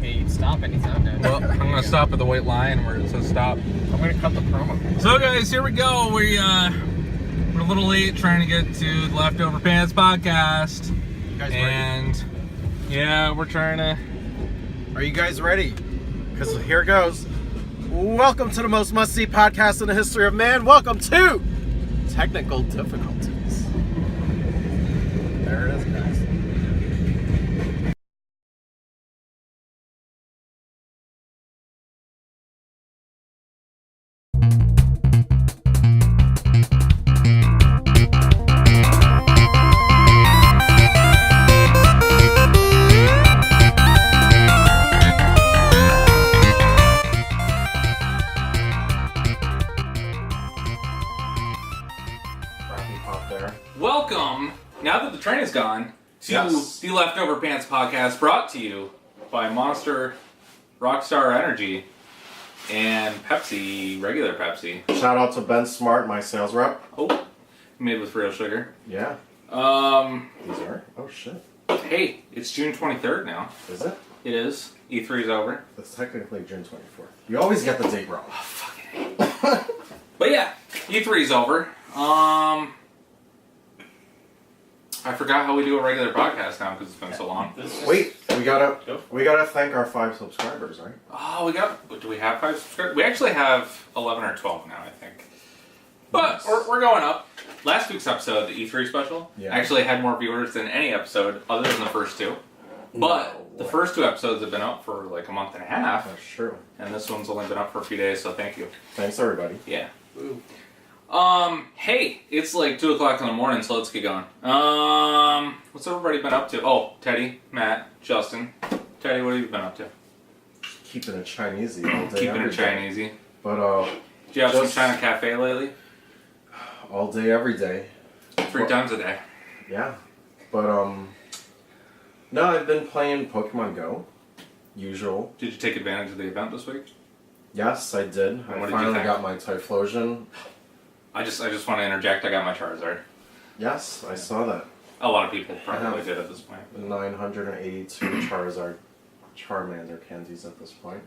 Hey, you'd stop anytime now. Well, I'm going to stop at the white line where it says stop. I'm going to cut the promo. So, guys, here we go. We're a little late trying to get to the Leftover Pants podcast. You guys and, ready? Yeah, we're trying to... Are you guys ready? Because here goes. Welcome to the most must-see podcast in the history of man. Welcome to Technical Difficulties. There it is, guys. Welcome, now that the train is gone, to the Leftover Pants podcast, brought to you by Monster Rockstar Energy and Pepsi, regular Pepsi. Shout out to Ben Smart, my sales rep. Oh, made with real sugar. Yeah. These are? Oh, shit. Hey, it's June 23rd now. Is it? It is. E3's over. It's technically June 24th. You always get the date wrong. Oh, fucking hate. But yeah, E3's over. I forgot how we do a regular podcast now because it's been so long. Wait, we gotta thank our 5 subscribers, right? Oh, do we have 5 subscribers? We actually have 11 or 12 now, I think. But we're going up. Last week's episode, the E3 special, actually had more viewers than any episode other than the first 2. But the first 2 episodes have been up for like a month and a half. That's true. And this one's only been up for a few days, so thank you. Thanks, everybody. Yeah. Hey, it's like 2 o'clock in the morning, so let's get going. What's everybody been up to? Oh, Teddy, Matt, Justin. Teddy, what have you been up to? Keeping it Chinesey all day. Keeping it Chinesey. But, do you have some China Cafe lately? All day, every day. 3 times a day. Yeah. But, no, I've been playing Pokemon Go. Usual. Did you take advantage of the event this week? Yes, I did. I finally got my Typhlosion. I just want to interject. I got my Charizard. Yes, I saw that. A lot of people probably did at this point. 982 Charizard Charmander candies at this point.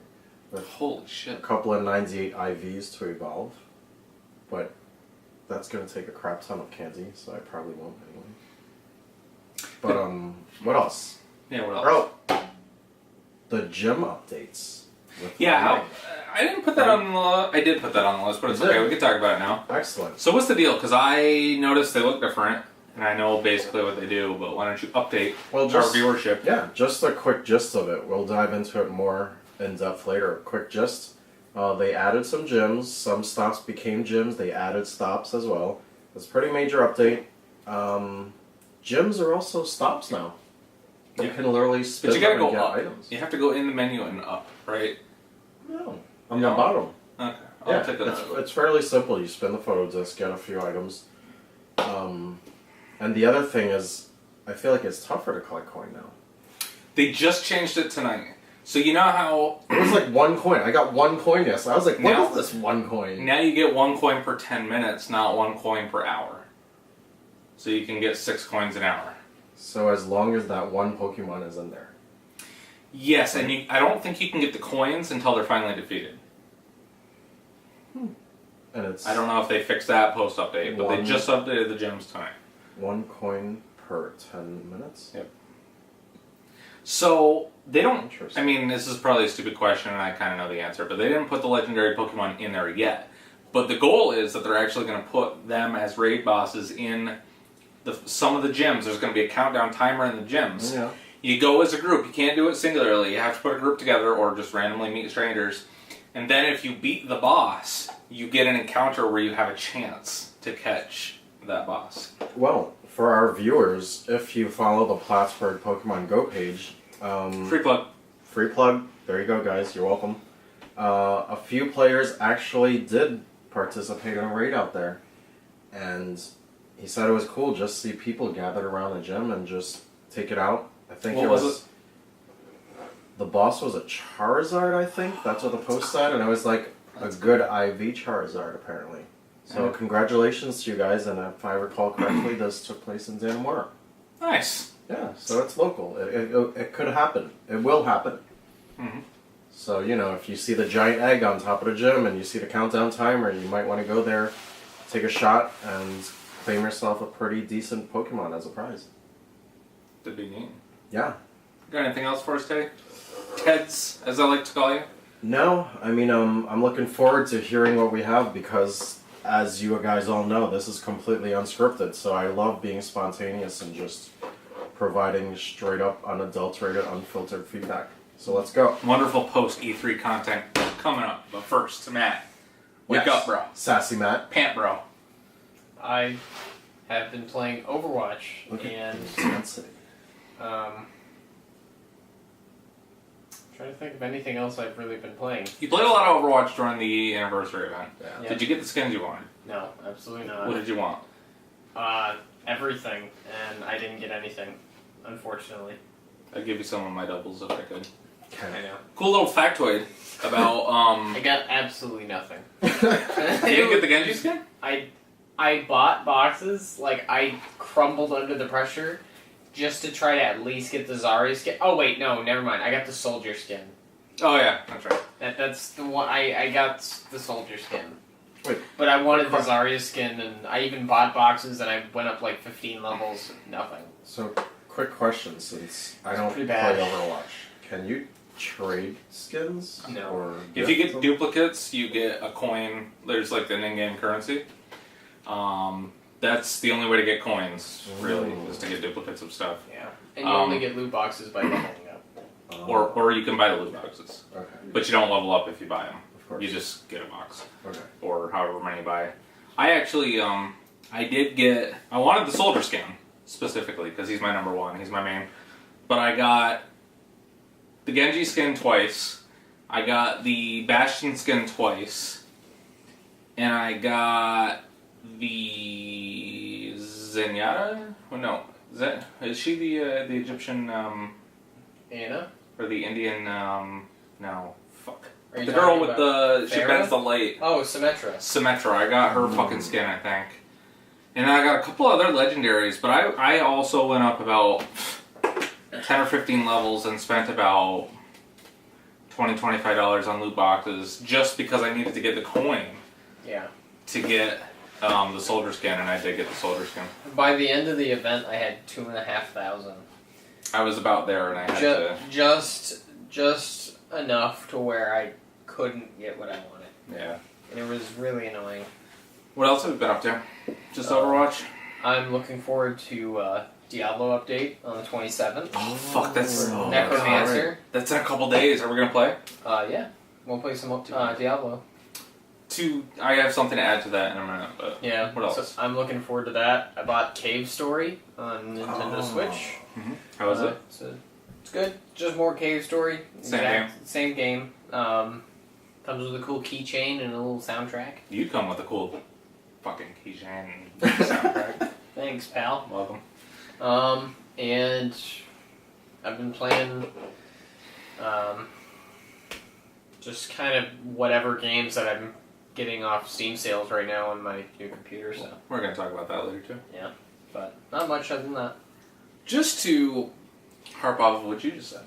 With holy shit. A couple of 98 IVs to evolve. But that's going to take a crap ton of candy, so I probably won't anyway. But, what else? Yeah, what else? Oh, the gym updates. Yeah, I didn't put that on the... I did put that on the list, but it's okay. We can talk about it now. Excellent. So what's the deal? Because I noticed they look different, and I know basically what they do, but why don't you update our viewership? Yeah, just a quick gist of it. We'll dive into it more in depth later. Quick gist. They added some gyms. Some stops became gyms. They added stops as well. It's a pretty major update. Gyms are also stops now. You can literally spin but you gotta them and go get up. items. You have to go in the menu and up, right? No. On the bottom. Okay. I'll take that. It's fairly simple. You spin the photo disc, get a few items. And the other thing is, I feel like it's tougher to collect coin now. They just changed it tonight. So you know how... It was like 1 coin. I got 1 coin yesterday. I was like, what is this 1 coin? Now you get 1 coin per 10 minutes, not 1 coin per hour. So you can get 6 coins an hour. So as long as that 1 Pokemon is in there. Yes, and I don't think you can get the coins until they're finally defeated. And it's I don't know if they fixed that post-update, but they just updated the gyms tonight. 1 coin per 10 minutes? Yep. So, they don't... I mean, this is probably a stupid question, and I kind of know the answer, but they didn't put the legendary Pokemon in there yet. But the goal is that they're actually going to put them as raid bosses in some of the gyms. There's going to be a countdown timer in the gyms. Yeah. You go as a group. You can't do it singularly. You have to put a group together or just randomly meet strangers. And then if you beat the boss, you get an encounter where you have a chance to catch that boss. Well, for our viewers, if you follow the Plattsburgh Pokemon Go page... free plug. Free plug. There you go, guys. You're welcome. A few players actually did participate in a raid out there. And he said it was cool just to see people gathered around the gym and just take it out. I think what was it? The boss was a Charizard, I think. That's what the post said. And it was like a good IV Charizard, apparently. So congratulations to you guys. And if I recall correctly, this took place in Dannemora. Nice. Yeah, so it's local. It could happen. It will happen. Mm-hmm. So, if you see the giant egg on top of the gym and you see the countdown timer, you might want to go there, take a shot, and claim yourself a pretty decent Pokemon as a prize. That'd be neat. Yeah. Got anything else for us today? Teds, as I like to call you? No, I'm looking forward to hearing what we have because, as you guys all know, this is completely unscripted. So I love being spontaneous and just providing straight up, unadulterated, unfiltered feedback. So let's go. Wonderful post E3 content coming up. But first, Matt, wake up, bro. Sassy Matt. Pant Bro. I have been playing Overwatch and trying to think of anything else I've really been playing. You played a lot of Overwatch during the anniversary event. Yeah. Did you get the skins you wanted? No, absolutely not. What did you want? Everything, and I didn't get anything, unfortunately. I'd give you some of my doubles if I could. I know. Cool little factoid about I got absolutely nothing. You didn't get the Genji skin? I bought boxes, like I crumbled under the pressure just to try to at least get the Zarya skin. Oh wait, no, never mind. I got the soldier skin. Oh yeah, that's right. That's the one I got the soldier skin. Wait, but I wanted the Zarya skin, and I even bought boxes, and I went up like 15 levels. Nothing. So, quick question, since I don't play Overwatch, can you trade skins? No. Or if you get duplicates, you get a coin. There's like an in-game currency. That's the only way to get coins, really, is to get duplicates of stuff. Yeah. And you only get loot boxes by leveling up. Or you can buy the loot boxes. Okay. But you don't level up if you buy them. Of course. You just get a box. Okay. Or however many you buy. I actually, I wanted the soldier skin, specifically, because he's my number one. He's my main. But I got the Genji skin twice. I got the Bastion skin twice. And I got the Zenyatta? Oh, no. Is she the Egyptian, Anna? or the Indian, no. Fuck. The girl with she bends the light. Oh, Symmetra. Symmetra. I got her fucking skin, I think. And I got a couple other legendaries, but I also went up about 10 or 15 levels and spent about $20, $25 on loot boxes just because I needed to get the coin. Yeah. To get the soldier skin, and I did get the soldier skin. By the end of the event, I had 2,500. I was about there, and I had to... Just enough to where I couldn't get what I wanted. Yeah. And it was really annoying. What else have you been up to? Just Overwatch? I'm looking forward to Diablo update on the 27th. Oh, fuck, that's... Necromancer. Right. That's in a couple days. Are we going to play? Yeah. We'll play some Diablo. I have something to add to that in a minute, but yeah. What else? So I'm looking forward to that. I bought Cave Story on Nintendo Switch. Mm-hmm. How is it? It's good. Just more Cave Story. Same game. Comes with a cool keychain and a little soundtrack. You come with a cool fucking keychain and soundtrack. Thanks, pal. Welcome. And I've been playing just kind of whatever games that I'm getting off Steam sales right now on my new computer, so. We're going to talk about that later, too. Yeah, but not much other than that. Just to harp off of what you just said.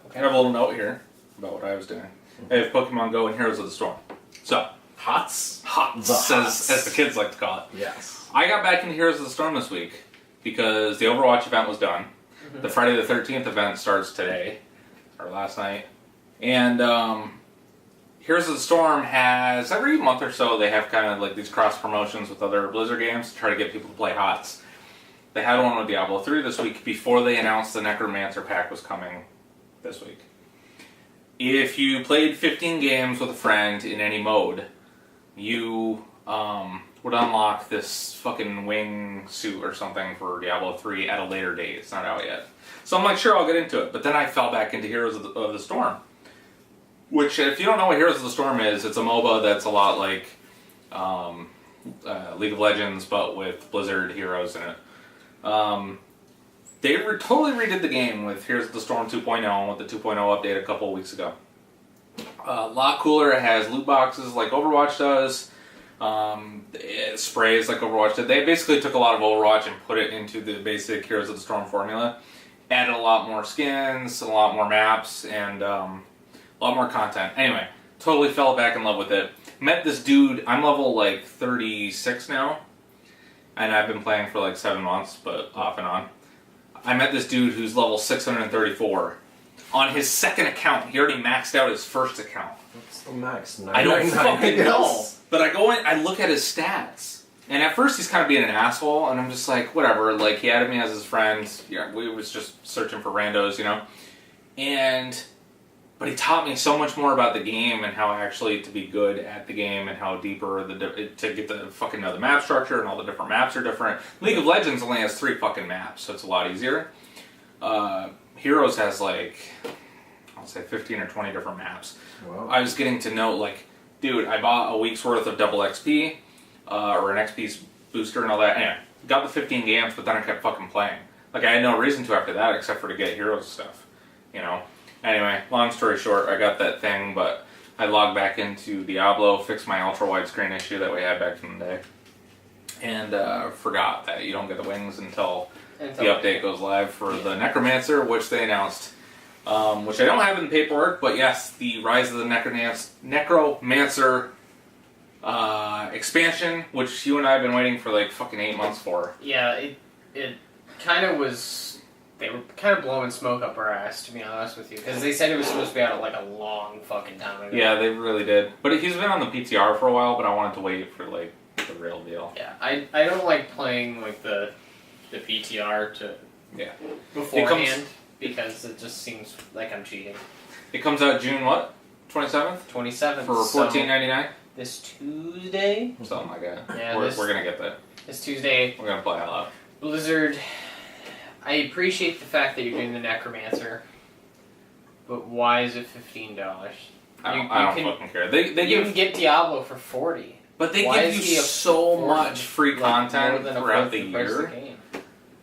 Okay. I have a little note here about what I was doing. I have Pokemon Go and Heroes of the Storm. So, Hots, as the kids like to call it. Yes. I got back into Heroes of the Storm this week because the Overwatch event was done. Mm-hmm. The Friday the 13th event starts today, or last night. And, Heroes of the Storm has, every month or so, they have kind of like these cross promotions with other Blizzard games to try to get people to play HOTS. They had one with Diablo 3 this week before they announced the Necromancer pack was coming this week. If you played 15 games with a friend in any mode, you would unlock this fucking wing suit or something for Diablo 3 at a later date. It's not out yet. So I'm like, sure, I'll get into it. But then I fell back into Heroes of the Storm. Which, if you don't know what Heroes of the Storm is, it's a MOBA that's a lot like League of Legends, but with Blizzard heroes in it. They totally redid the game with Heroes of the Storm 2.0, with the 2.0 update a couple of weeks ago. A lot cooler. It has loot boxes like Overwatch does. It sprays like Overwatch did. They basically took a lot of Overwatch and put it into the basic Heroes of the Storm formula. added a lot more skins, a lot more maps, and a lot more content. Anyway, totally fell back in love with it. Met this dude. I'm level like 36 now, and I've been playing for like 7 months, but off and on. I met this dude who's level 634. On his second account, he already maxed out his first account. What's the max? I don't fucking know. But I go in, I look at his stats. And at first he's kind of being an asshole, and I'm just like, whatever. Like, he added me as his friend. Yeah, we was just searching for randos, you know? But he taught me so much more about the game and how actually to be good at the game and how deeper to get the fucking know the map structure and all the different maps are different. League of Legends only has 3 fucking maps, so it's a lot easier. Heroes has like, I'll say 15 or 20 different maps. Wow. I was getting to know, like, dude, I bought a week's worth of double XP, or an XP booster and all that. Anyway, got the 15 games, but then I kept fucking playing. Like, I had no reason to after that except for to get Heroes stuff, you know? Anyway, long story short, I got that thing, but I logged back into Diablo, fixed my ultra widescreen issue that we had back in the day, and forgot that you don't get the wings until the update goes live for the Necromancer, which they announced, which I don't have in the paperwork, but yes, the Rise of the Necromancer expansion, which you and I have been waiting for like fucking 8 months for. Yeah, it kind of was. They were kind of blowing smoke up our ass, to be honest with you, because they said it was supposed to be out like a long fucking time ago. Yeah, they really did. But he's been on the PTR for a while, but I wanted to wait for like the real deal. Yeah, I don't like playing like the PTR to beforehand because it just seems like I'm cheating. It comes out June what? 27th? 27th for $14.99. This Tuesday. Something like that. Yeah, we're gonna get that. This Tuesday. We're gonna play all out. Blizzard. I appreciate the fact that you're doing the Necromancer, but why is it $15? I don't fucking care. You can get Diablo for $40. But they give you so much free content throughout the year.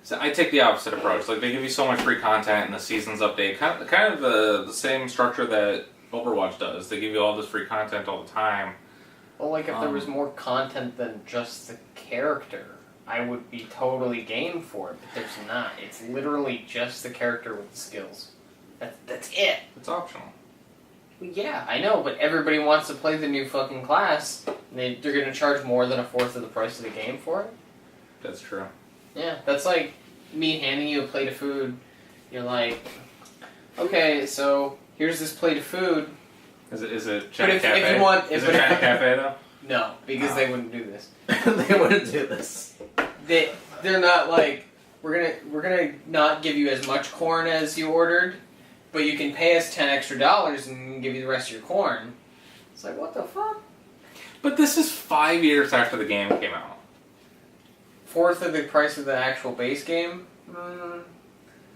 So I take the opposite approach. Like, they give you so much free content in the seasons update, kind of the same structure that Overwatch does. They give you all this free content all the time. Well, like if there was more content than just the character, I would be totally game for it, but there's not. It's literally just the character with the skills. That's it. It's optional. Well, yeah, I know, but everybody wants to play the new fucking class. And they're going to charge more than a fourth of the price of the game for it? That's true. Yeah, that's like me handing you a plate of food. You're like, okay, so here's this plate of food. Is it China if, Cafe? If you want, is it China Cafe though? No, because they wouldn't do this. They wouldn't do this. They're not like, we're gonna not give you as much corn as you ordered, but you can pay us $10 extra and give you the rest of your corn. It's like, what the fuck? But this is 5 years after the game came out. Fourth of the price of the actual base game?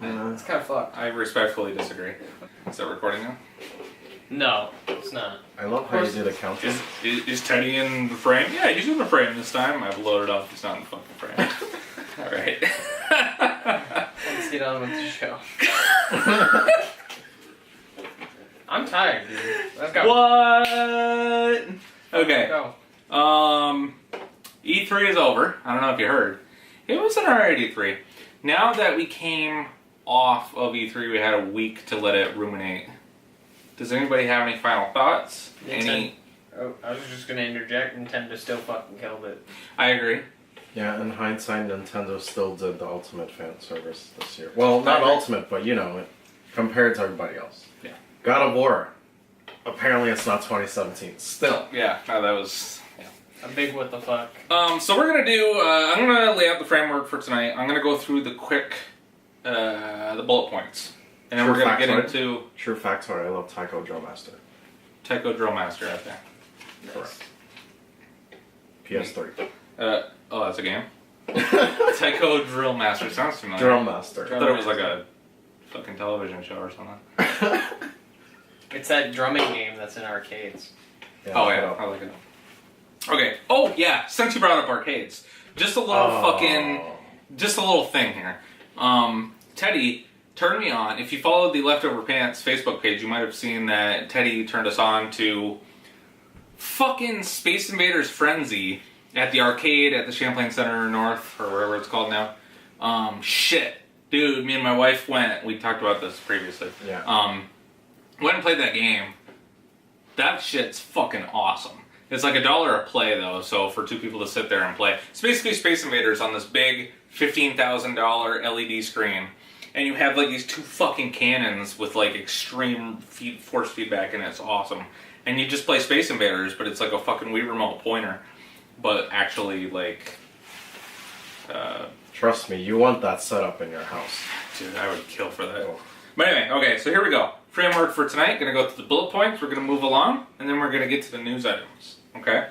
It's kind of fucked. I respectfully disagree. Is that recording now? No, it's not. I love how you do the counting. Is Teddy in the frame? Yeah, he's in the frame this time. I've loaded up. He's not in the fucking frame. Alright. Let's get on with the show. I'm tired, dude. Let's go. What? Okay. Let's go. E3 is over. I don't know if you heard. It was an alright E3. Now that we came off of E3, we had a week to let it ruminate. Does anybody have any final thoughts? I was just going to interject. Nintendo still fucking killed it. I agree. Yeah, in hindsight, Nintendo still did the ultimate fan service this year. Well, not ultimate, but you know, compared to everybody else. Yeah. God of War. Apparently it's not 2017. Still. Yeah, no, that was... A big what the fuck. So we're going to do... I'm going to lay out the framework for tonight. I'm going to go through the quick... the bullet points. And then we're going to get into... True factoid, I love Taiko Drill Master. Taiko Drill Master, okay. Correct. PS3. Oh, that's a game? Taiko Drill Master, sounds familiar. Drill Master. I thought it was like a fucking television show or something. It's that drumming game that's in arcades. Yeah, I like it. Okay. Oh, yeah, since you brought up arcades. Just a little just a little thing here. Teddy turned me on. If you followed the Leftover Pants Facebook page, you might have seen that Teddy turned us on to fucking Space Invaders Frenzy at the arcade at the Champlain Center North, or wherever it's called now. Shit. Dude, me and my wife went. We talked about this previously. Yeah. Went and played that game. That shit's fucking awesome. It's like $1 a play though, so for 2 people to sit there and play. It's basically Space Invaders on this big $15,000 LED screen. And you have like these 2 fucking cannons with like extreme force feedback, and it's awesome. And you just play Space Invaders, but it's like a fucking Wii remote pointer. But actually like... Trust me, you want that setup in your house. Dude, I would kill for that. Oh. But anyway, okay, so here we go. Framework for tonight. Gonna go through the bullet points. We're gonna move along, and then we're gonna get to the news items. Okay?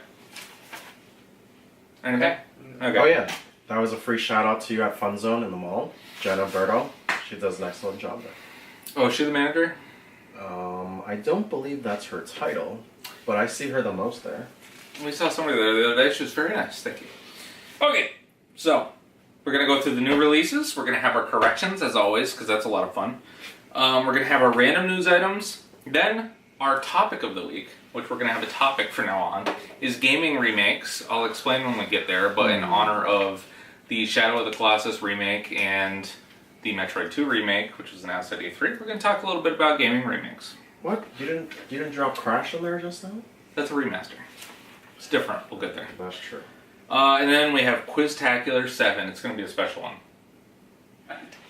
Anything? Okay. Oh yeah, that was a free shout out to you at Fun Zone in the mall. Jenna Berto. She does an excellent job there. Oh, is she the manager? I don't believe that's her title, but I see her the most there. We saw somebody there the other day. She was very nice. Thank you. Okay, so we're going to go through the new releases. We're going to have our corrections, as always, because that's a lot of fun. We're going to have our random news items. Then our topic of the week, which we're going to have a topic from now on, is gaming remakes. I'll explain when we get there, but in honor of the Shadow of the Colossus remake and the Metroid 2 remake, which was announced at E3, we're going to talk a little bit about gaming remakes. What? You didn't drop Crash in there just now? That's a remaster. It's different. We'll get there. That's true. And then we have Quiztacular 7. It's going to be a special one.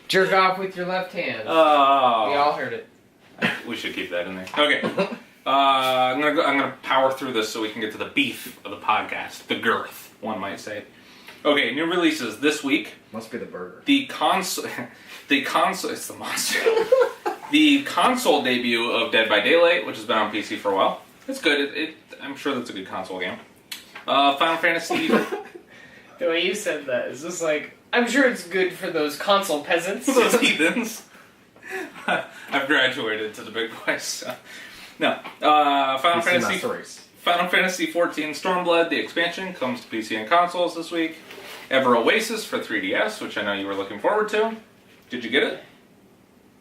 Jerk off with your left hand. Oh. We all heard it. We should keep that in there. Okay. I'm gonna power through this so we can get to the beef of the podcast. The girth, one might say. Okay, new releases this week. Must be the burger. The console, it's the monster. The console debut of Dead by Daylight, which has been on PC for a while. It's good. I'm sure that's a good console game. Final Fantasy. The way you said that is just like, I'm sure it's good for those console peasants. Those heathens. I've graduated to the big boys. So. No. Final Fantasy 14 Stormblood, the expansion, comes to PC and consoles this week. Ever Oasis for 3DS, which I know you were looking forward to. Did you get it?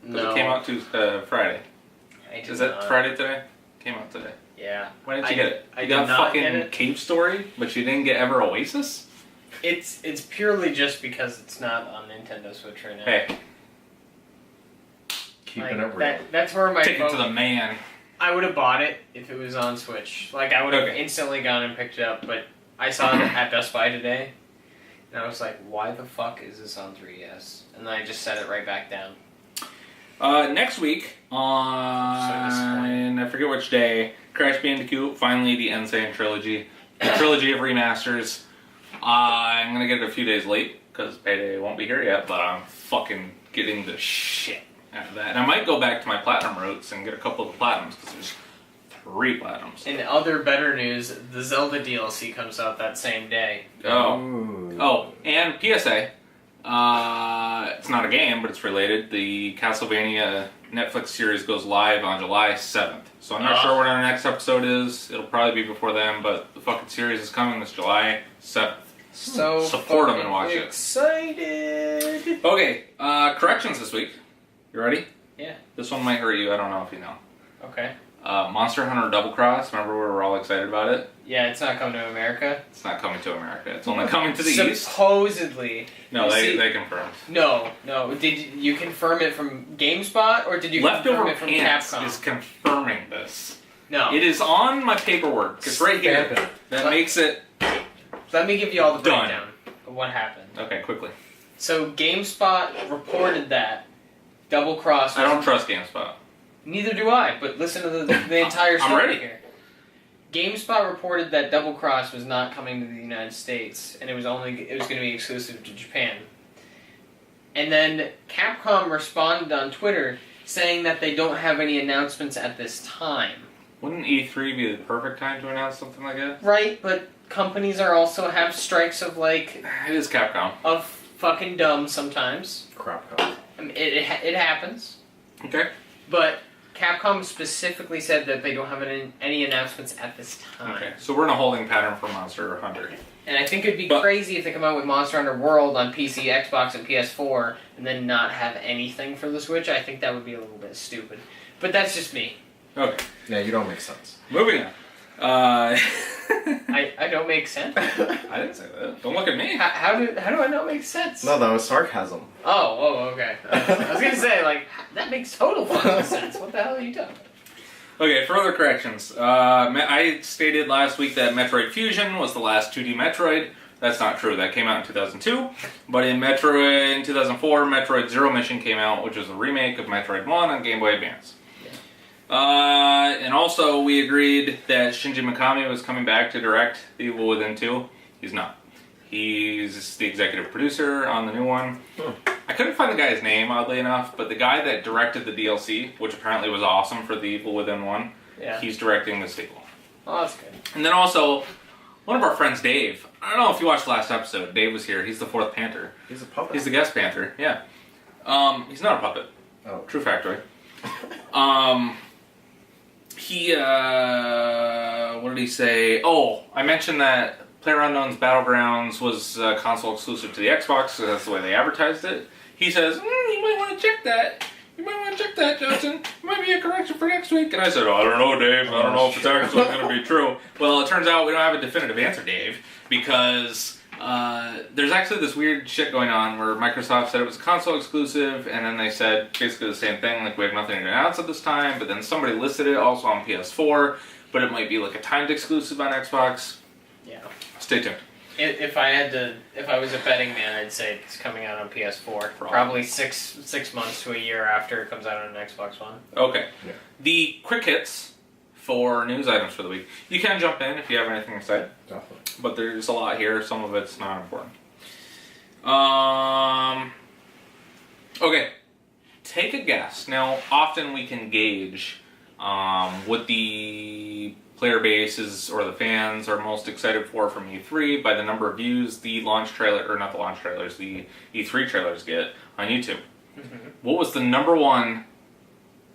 No. It came out Friday. Is that not. Friday today? Came out today. Yeah. Why didn't you get it? I You did got not fucking get it. Cave Story, but you didn't get Ever Oasis? It's purely just because it's not on Nintendo Switch right now. Hey. Keeping it real. That's where my Take it vote, to the man. I would have bought it if it was on Switch. Like, I would have instantly gone and picked it up, but I saw it at Best Buy today, and I was like, why the fuck is this on 3DS? And then I just set it right back down. Next week, on I forget which day, Crash Bandicoot, finally the Insane Trilogy. The trilogy of remasters. I'm going to get it a few days late, because Payday won't be here yet, but I'm fucking getting the shit out of that. And I might go back to my Platinum roots and get a couple of the Platinums, because there's 3 Platinums. In other better news, the Zelda DLC comes out that same day. Oh, and PSA. It's not a game, but it's related. The Castlevania Netflix series goes live on July 7th. So I'm not sure when our next episode is. It'll probably be before then, but the fucking series is coming this July 7th. So support them and watch it. Excited! Okay, corrections this week. You ready? Yeah. This one might hurt you, I don't know if you know. Okay. Monster Hunter Double Cross, remember we were all excited about it? Yeah, it's not coming to America. It's not coming to America. It's only coming to the East. Supposedly. No, they confirmed. No. Did you confirm it from GameSpot, or did you confirm it from Capcom? is confirming this. No. It is on my paperwork. It's right here. That makes it... Let me give you all the Done. breakdown of what happened. Okay, quickly. So GameSpot reported that Double Cross... I don't trust GameSpot. Neither do I, but listen to the entire story I'm ready. here. GameSpot reported that Double Cross was not coming to the United States, and it was going to be exclusive to Japan. And then Capcom responded on Twitter saying that they don't have any announcements at this time. Wouldn't E3 be the perfect time to announce something like that? Right, but companies are also have strikes of like... It is Capcom. Of fucking dumb sometimes. Crap. I mean, it happens. Okay. But Capcom specifically said that they don't have any announcements at this time. Okay, so we're in a holding pattern for Monster Hunter. And I think it'd be crazy if they come out with Monster Hunter World on PC, Xbox, and PS4, and then not have anything for the Switch. I think that would be a little bit stupid. But that's just me. Okay. Yeah, you don't make sense. Moving on. I don't make sense. I didn't say that. Don't look at me. How do I not make sense? No, that was sarcasm. Oh, okay. I was gonna say, like, that makes total fucking sense. What the hell are you talking about? Okay, further corrections. I stated last week that Metroid Fusion was the last 2D Metroid. That's not true. That came out in 2002. But in 2004, Metroid Zero Mission came out, which was a remake of Metroid 1 on Game Boy Advance. And also, we agreed that Shinji Mikami was coming back to direct The Evil Within 2. He's not. He's the executive producer on the new one. I couldn't find the guy's name, oddly enough, but the guy that directed the DLC, which apparently was awesome for The Evil Within 1, he's directing the sequel. Oh, that's good. And then also, one of our friends, Dave, I don't know if you watched the last episode, Dave was here, he's the fourth Panther. He's a puppet. He's the guest Panther, yeah. He's not a puppet. Oh. True factoid. What did he say? Oh, I mentioned that PlayerUnknown's Battlegrounds was console exclusive to the Xbox, so that's the way they advertised it. He says, you might want to check that. You might want to check that, Justin. It might be a correction for next week. And I said, I don't know, Dave. I don't know if it's actually going to be true. Well, it turns out we don't have a definitive answer, Dave, because there's actually this weird shit going on where Microsoft said it was console exclusive, and then they said basically the same thing, like we have nothing to announce at this time, but then somebody listed it also on PS4, but it might be like a timed exclusive on Xbox. Yeah. Stay tuned. If I was a betting man, I'd say it's coming out on PS4. Probably six months to a year after it comes out on an Xbox One. Okay. Yeah. The quick hits for news items for the week. You can jump in if you have anything to say. Definitely. But there's a lot here. Some of it's not important. Okay. Take a guess. Now, often we can gauge what the player bases or the fans are most excited for from E3 by the number of views the launch trailer, or not the launch trailers, the E3 trailers get on YouTube. Mm-hmm. What was the number one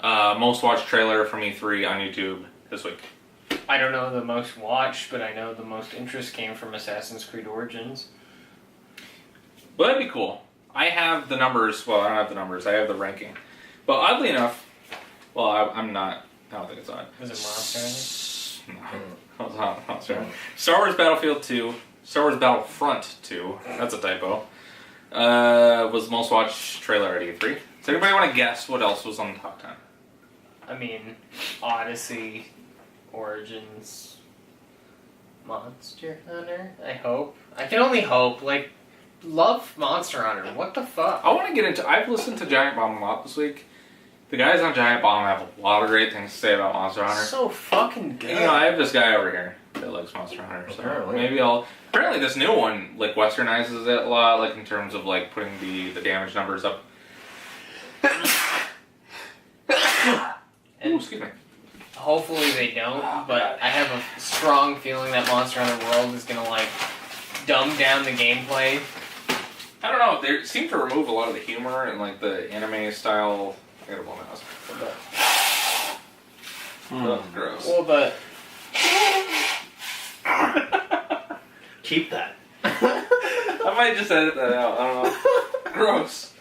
most watched trailer from E3 on YouTube this week? I don't know the most watched, but I know the most interest came from Assassin's Creed Origins. Well, that'd be cool. I have the numbers. Well, I don't have the numbers. I have the ranking. But oddly enough, well, I'm not. I don't think it's on. Was it Monster? No. Hold on. Star Wars Battlefield 2, Star Wars Battlefront 2, that's a typo, was the most watched trailer at E3. Does anybody want to guess what else was on the top 10? I mean, Odyssey, Origins, Monster Hunter, I hope. I can only hope. Like, love Monster Hunter. What the fuck? I want to get into... I've listened to Giant Bomb a lot this week. The guys on Giant Bomb have a lot of great things to say about Monster Hunter. So fucking good. You know, I have this guy over here that likes Monster Hunter, so maybe I'll... Apparently this new one, like, westernizes it a lot, like, in terms of, like, putting the damage numbers up. And excuse me. Hopefully they don't, but I have a strong feeling that Monster Hunter World is gonna, like, dumb down the gameplay. I don't know, they seem to remove a lot of the humor and, like, the anime style... I gotta blow my nose. That's gross. Well, but... Keep that. I might just edit that out, I don't know. Gross.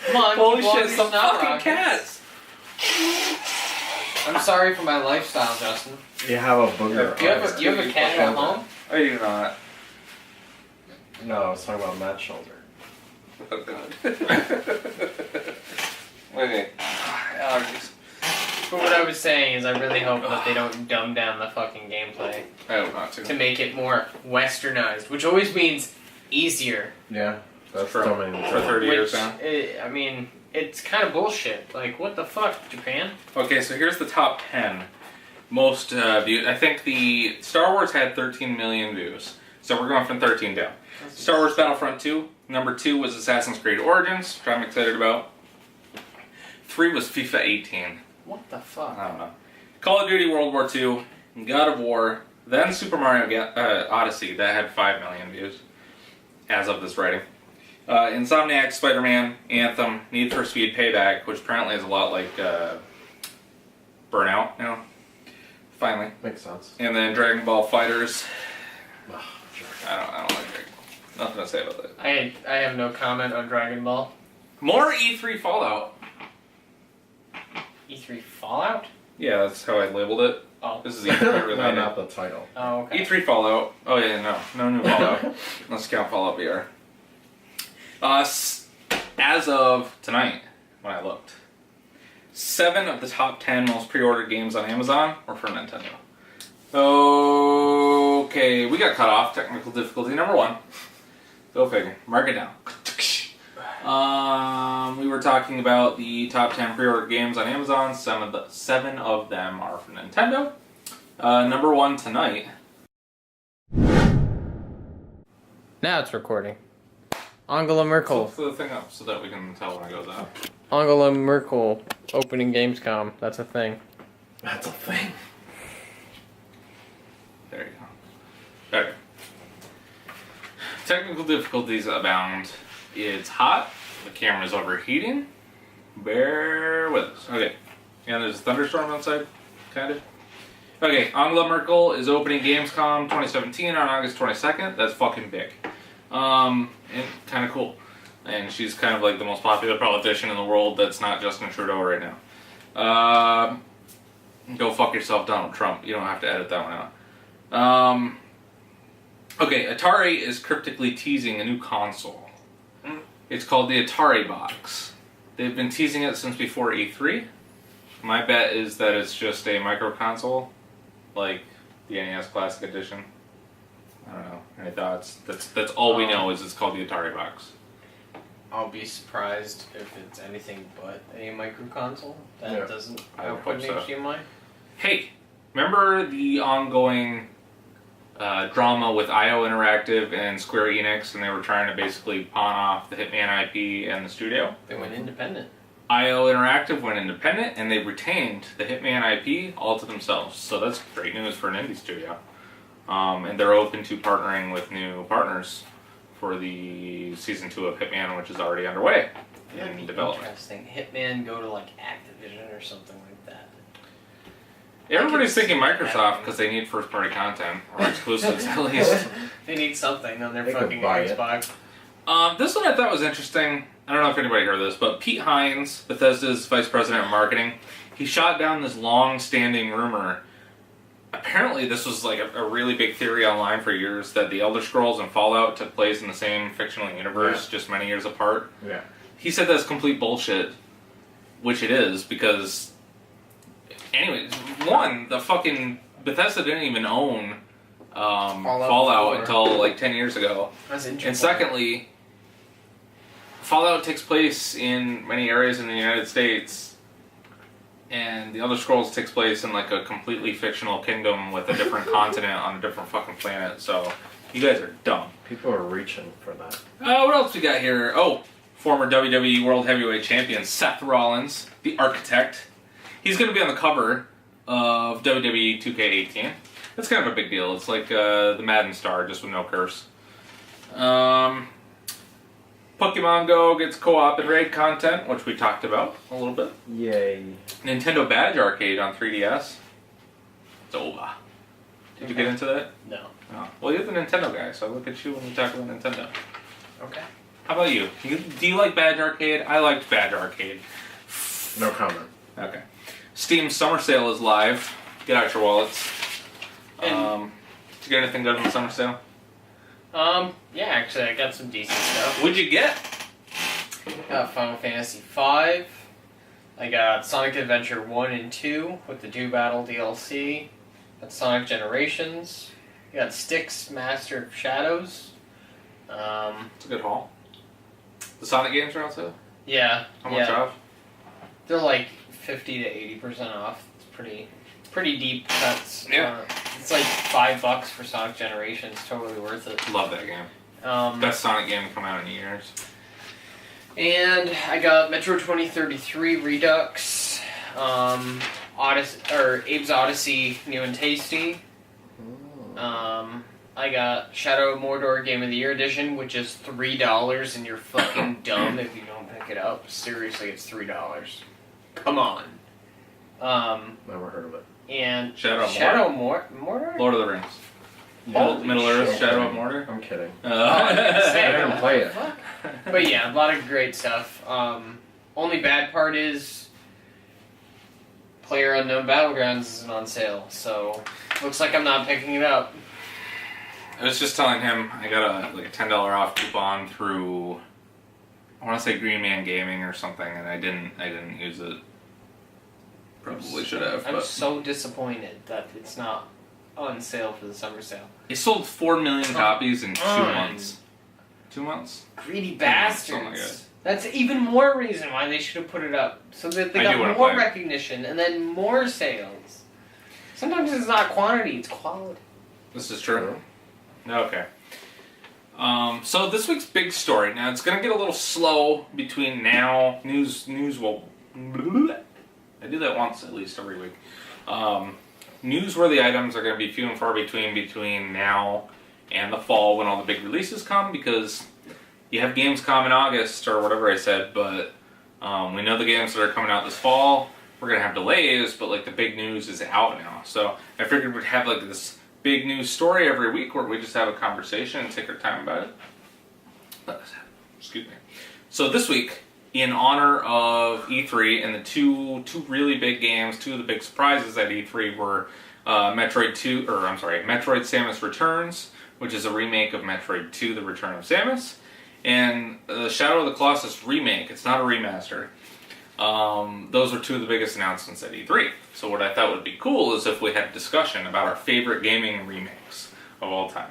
Come on, holy keep shit, some fucking rockets. cats! I'm sorry for my lifestyle, Justin. You have a booger. Do you have a cat at home? I do not. No, I was talking about Matt's shoulder. Oh god. Okay. Allergies. But what I was saying is I really hope that they don't dumb down the fucking gameplay I hope not to make it more westernized, which always means easier. Yeah, that's for so many. 30 years now. I mean, it's kind of bullshit. Like, what the fuck, Japan? Okay, so here's the top 10 most viewed. I think the Star Wars had 13 million views, so we're going from 13 down. Star Wars Battlefront 2. Number 2 was Assassin's Creed Origins, which I'm excited about. 3 was FIFA 18. What the fuck? I don't know. Call of Duty World War II, God of War, then Super Mario Odyssey, that had 5 million views, as of this writing. Insomniac, Spider-Man, Anthem, Need for Speed Payback, which apparently is a lot like Burnout, you know? Finally. Makes sense. And then Dragon Ball Fighters. Oh, sure. I don't like Dragon Ball. Nothing to say about that. I have no comment on Dragon Ball. More E3 Fallout. E3 Fallout? Yeah, that's how I labeled it. Oh. This is E3 related. No, not the title. Oh, okay. E3 Fallout. Oh yeah, no new Fallout. Let's count Fallout VR. As of tonight, when I looked, 7 of the top 10 most pre-ordered games on Amazon were for Nintendo. Okay, we got cut off. Technical difficulty number 1. Go figure. Mark it down. We were talking about the top 10 pre-ordered games on Amazon. 7 of them are for Nintendo. Number 1 tonight. Now it's recording. Angela Merkel. Flip the thing up so that we can tell when it goes out. Angela Merkel opening Gamescom. That's a thing. That's a thing. There you go. Okay. Technical difficulties abound. It's hot. The camera's overheating. Bear with us. Okay. Yeah, there's a thunderstorm outside. Kind of. Okay, Angela Merkel is opening Gamescom 2017 on August 22nd. That's fucking big. And kind of cool. And she's kind of like the most popular politician in the world that's not Justin Trudeau right now. Go fuck yourself, Donald Trump. You don't have to edit that one out. Okay, Atari is cryptically teasing a new console. It's called the Atari Box. They've been teasing it since before E3. My bet is that it's just a micro console, like the NES Classic Edition. I don't know. Any thoughts? That's all we know is it's called the Atari Box. I'll be surprised if it's anything but a micro console that doesn't output an HDMI. Hey, remember the ongoing drama with IO Interactive and Square Enix, and they were trying to basically pawn off the Hitman IP and the studio? They went independent. IO Interactive went independent, and they retained the Hitman IP all to themselves. So that's great news for an indie studio. And they're open to partnering with new partners for the Season 2 of Hitman, which is already underway in development. Interesting. Hitman go to like Activision or something like that. Everybody's thinking Microsoft because they need first-party content, or exclusives at least. They need something on their They fucking could buy Xbox. This one I thought was interesting. I don't know if anybody heard this, but Pete Hines, Bethesda's vice president of marketing, he shot down this long-standing rumor. Apparently, this was like a really big theory online for years that the Elder Scrolls and Fallout took place in the same fictional universe, just many years apart. Yeah. He said that's complete bullshit, which it is, because... Anyway, one, the fucking... Bethesda didn't even own Fallout until like 10 years ago. That's interesting. And secondly, Fallout takes place in many areas in the United States, and the Elder Scrolls takes place in like a completely fictional kingdom with a different continent on a different fucking planet. So you guys are dumb. People are reaching for that. What else we got here? Oh, former WWE World Heavyweight Champion Seth Rollins, the Architect. He's going to be on the cover of WWE 2K18. That's kind of a big deal. It's like the Madden star, just with no curse. Pokemon Go gets co-op and raid content, which we talked about a little bit. Yay. Nintendo Badge Arcade on 3DS. It's over. Did you get into that? No. Oh. Well, you're the Nintendo guy, so I look at you when you talk about Nintendo. Okay. How about you? Do you like Badge Arcade? I liked Badge Arcade. No comment. Okay. Steam Summer Sale is live. Get out your wallets. Did you get anything good in the summer sale? Yeah, actually, I got some decent stuff. What'd you get? Got Final Fantasy V. I got Sonic Adventure 1 and 2 with the Do Battle DLC. Got Sonic Generations. I got Styx Master of Shadows. It's a good haul. The Sonic games are out too? Yeah. How much off? They're like 50 to 80% off. It's pretty deep cuts. Yeah. It's like $5 for Sonic Generations. Totally worth it. Love that game. Best Sonic game to come out in years. And I got Metro 2033 Redux, Abe's Odyssey New and Tasty. I got Shadow of Mordor Game of the Year Edition, which is $3, and you're fucking dumb if you don't pick it up. Seriously, it's $3. Come on. Never heard of it. And Shadow of Mordor? Lord of the Rings. Middle Earth, Shadow of Mordor? I'm kidding. I didn't play it. But yeah, a lot of great stuff. Only bad part is PlayerUnknown Battlegrounds isn't on sale, so looks like I'm not picking it up. I was just telling him I got a $10 off coupon through, I want to say Green Man Gaming or something, and I didn't use it. Probably should have. I'm so disappointed that it's not on sale for the summer sale. It sold 4 million copies in 2 months. 2 months? Greedy bastards. Something like that. That's even more reason why they should have put it up, so that they got more recognition and then more sales. Sometimes it's not quantity; it's quality. This is true. Okay. So this week's big story. Now it's going to get a little slow between now. News will. I do that once at least every week. Newsworthy items are going to be few and far between now and the fall when all the big releases come, because you have games come in August or whatever I said, but we know the games that are coming out this fall. We're going to have delays, but like the big news is out now. So I figured we'd have like this big news story every week where we just have a conversation and take our time about it. Excuse me. So this week, in honor of E3 and the two really big games, two of the big surprises at E3 were Metroid Samus Returns, which is a remake of Metroid 2: The Return of Samus, and the Shadow of the Colossus remake. It's not a remaster. Those are two of the biggest announcements at E3. So what I thought would be cool is if we had a discussion about our favorite gaming remakes of all time.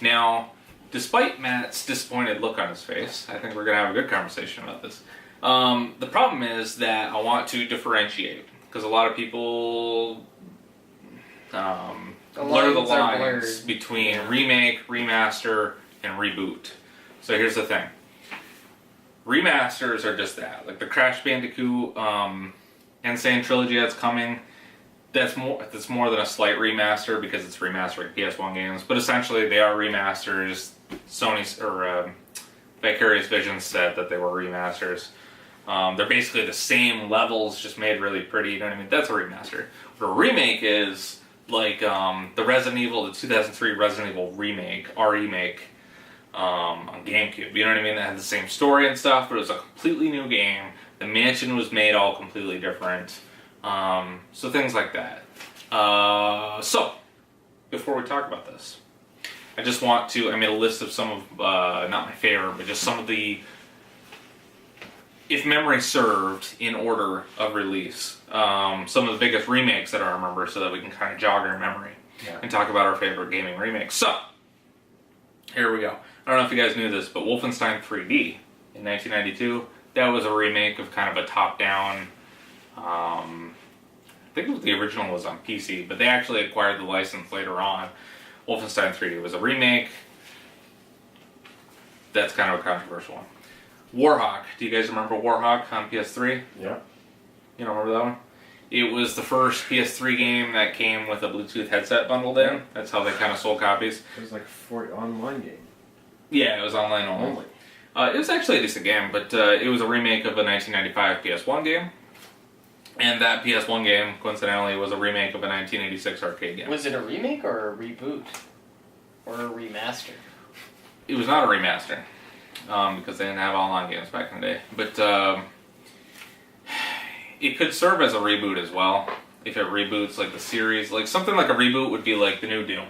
Now, despite Matt's disappointed look on his face, I think we're going to have a good conversation about this. The problem is that I want to differentiate, because a lot of people blur the lines between remake, remaster, and reboot. So here's the thing. Remasters are just that. Like the Crash Bandicoot Insane Trilogy that's coming, that's more than a slight remaster because it's remastering PS1 games, but essentially they are remasters. Sony's or Vicarious Visions said that they were remasters. They're basically the same levels, just made really pretty. You know what I mean? That's a remaster. What a remake is, like the 2003 Resident Evil remake, remake on GameCube. You know what I mean? That had the same story and stuff, but it was a completely new game. The mansion was made all completely different. So things like that. So before we talk about this, I just want to, I made a list of some of, not my favorite, but just some of the, if memory served, in order of release. Some of the biggest remakes that I remember, so that we can kind of jog our memory and talk about our favorite gaming remakes. So, here we go. I don't know if you guys knew this, but Wolfenstein 3D in 1992, that was a remake of kind of a top-down, I think the original was on PC, but they actually acquired the license later on. Wolfenstein 3D was a remake. That's kind of a controversial one. Warhawk. Do you guys remember Warhawk on PS3? Yeah. You don't remember that one? It was the first PS3 game that came with a Bluetooth headset bundled in. That's how they kind of sold copies. It was like an online game. Yeah, it was online only. It was actually a decent game, but it was a remake of a 1995 PS1 game. And that PS1 game, coincidentally, was a remake of a 1986 arcade game. Was it a remake or a reboot? Or a remaster? It was not a remaster, because they didn't have online games back in the day. But it could serve as a reboot as well, if it reboots like the series. Like something like a reboot would be like the new Doom.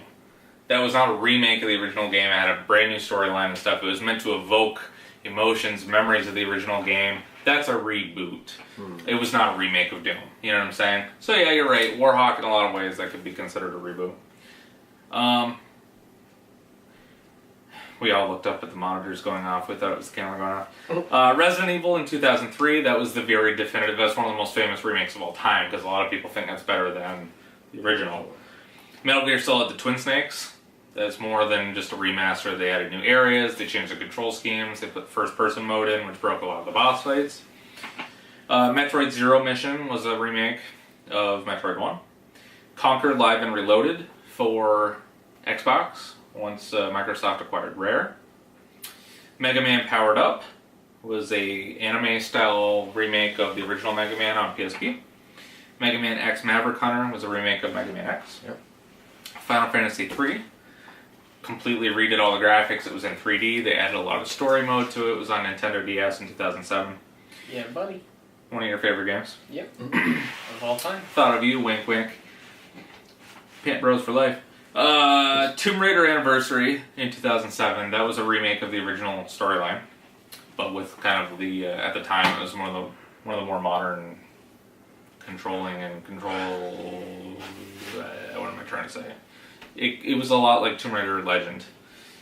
That was not a remake of the original game. It had a brand new storyline and stuff. It was meant to evoke emotions, memories of the original game. That's a reboot. It was not a remake of Doom. You know what I'm saying? So yeah, you're right. Warhawk, in a lot of ways, that could be considered a reboot. We all looked up at the monitors going off. We thought it was the camera going off. Resident Evil in 2003, that was the very definitive. That's one of the most famous remakes of all time, because a lot of people think that's better than the original. Metal Gear Solid: The Twin Snakes. That's more than just a remaster. They added new areas, they changed the control schemes, they put first-person mode in, which broke a lot of the boss fights. Metroid Zero Mission was a remake of Metroid 1. Conquer Live and Reloaded for Xbox, once Microsoft acquired Rare. Mega Man Powered Up was a anime-style remake of the original Mega Man on PSP. Mega Man X Maverick Hunter was a remake of Mega Man X. Yep. Final Fantasy III completely redid all the graphics. It was in 3D. They added a lot of story mode to it. It was on Nintendo DS in 2007. Yeah, buddy. One of your favorite games. Yep. Of all time. Thought of you, wink wink. Pant Bros for life. Tomb Raider Anniversary in 2007. That was a remake of the original storyline, but with kind of the at the time it was one of the more modern controlling and control. What am I trying to say? It was a lot like Tomb Raider Legend.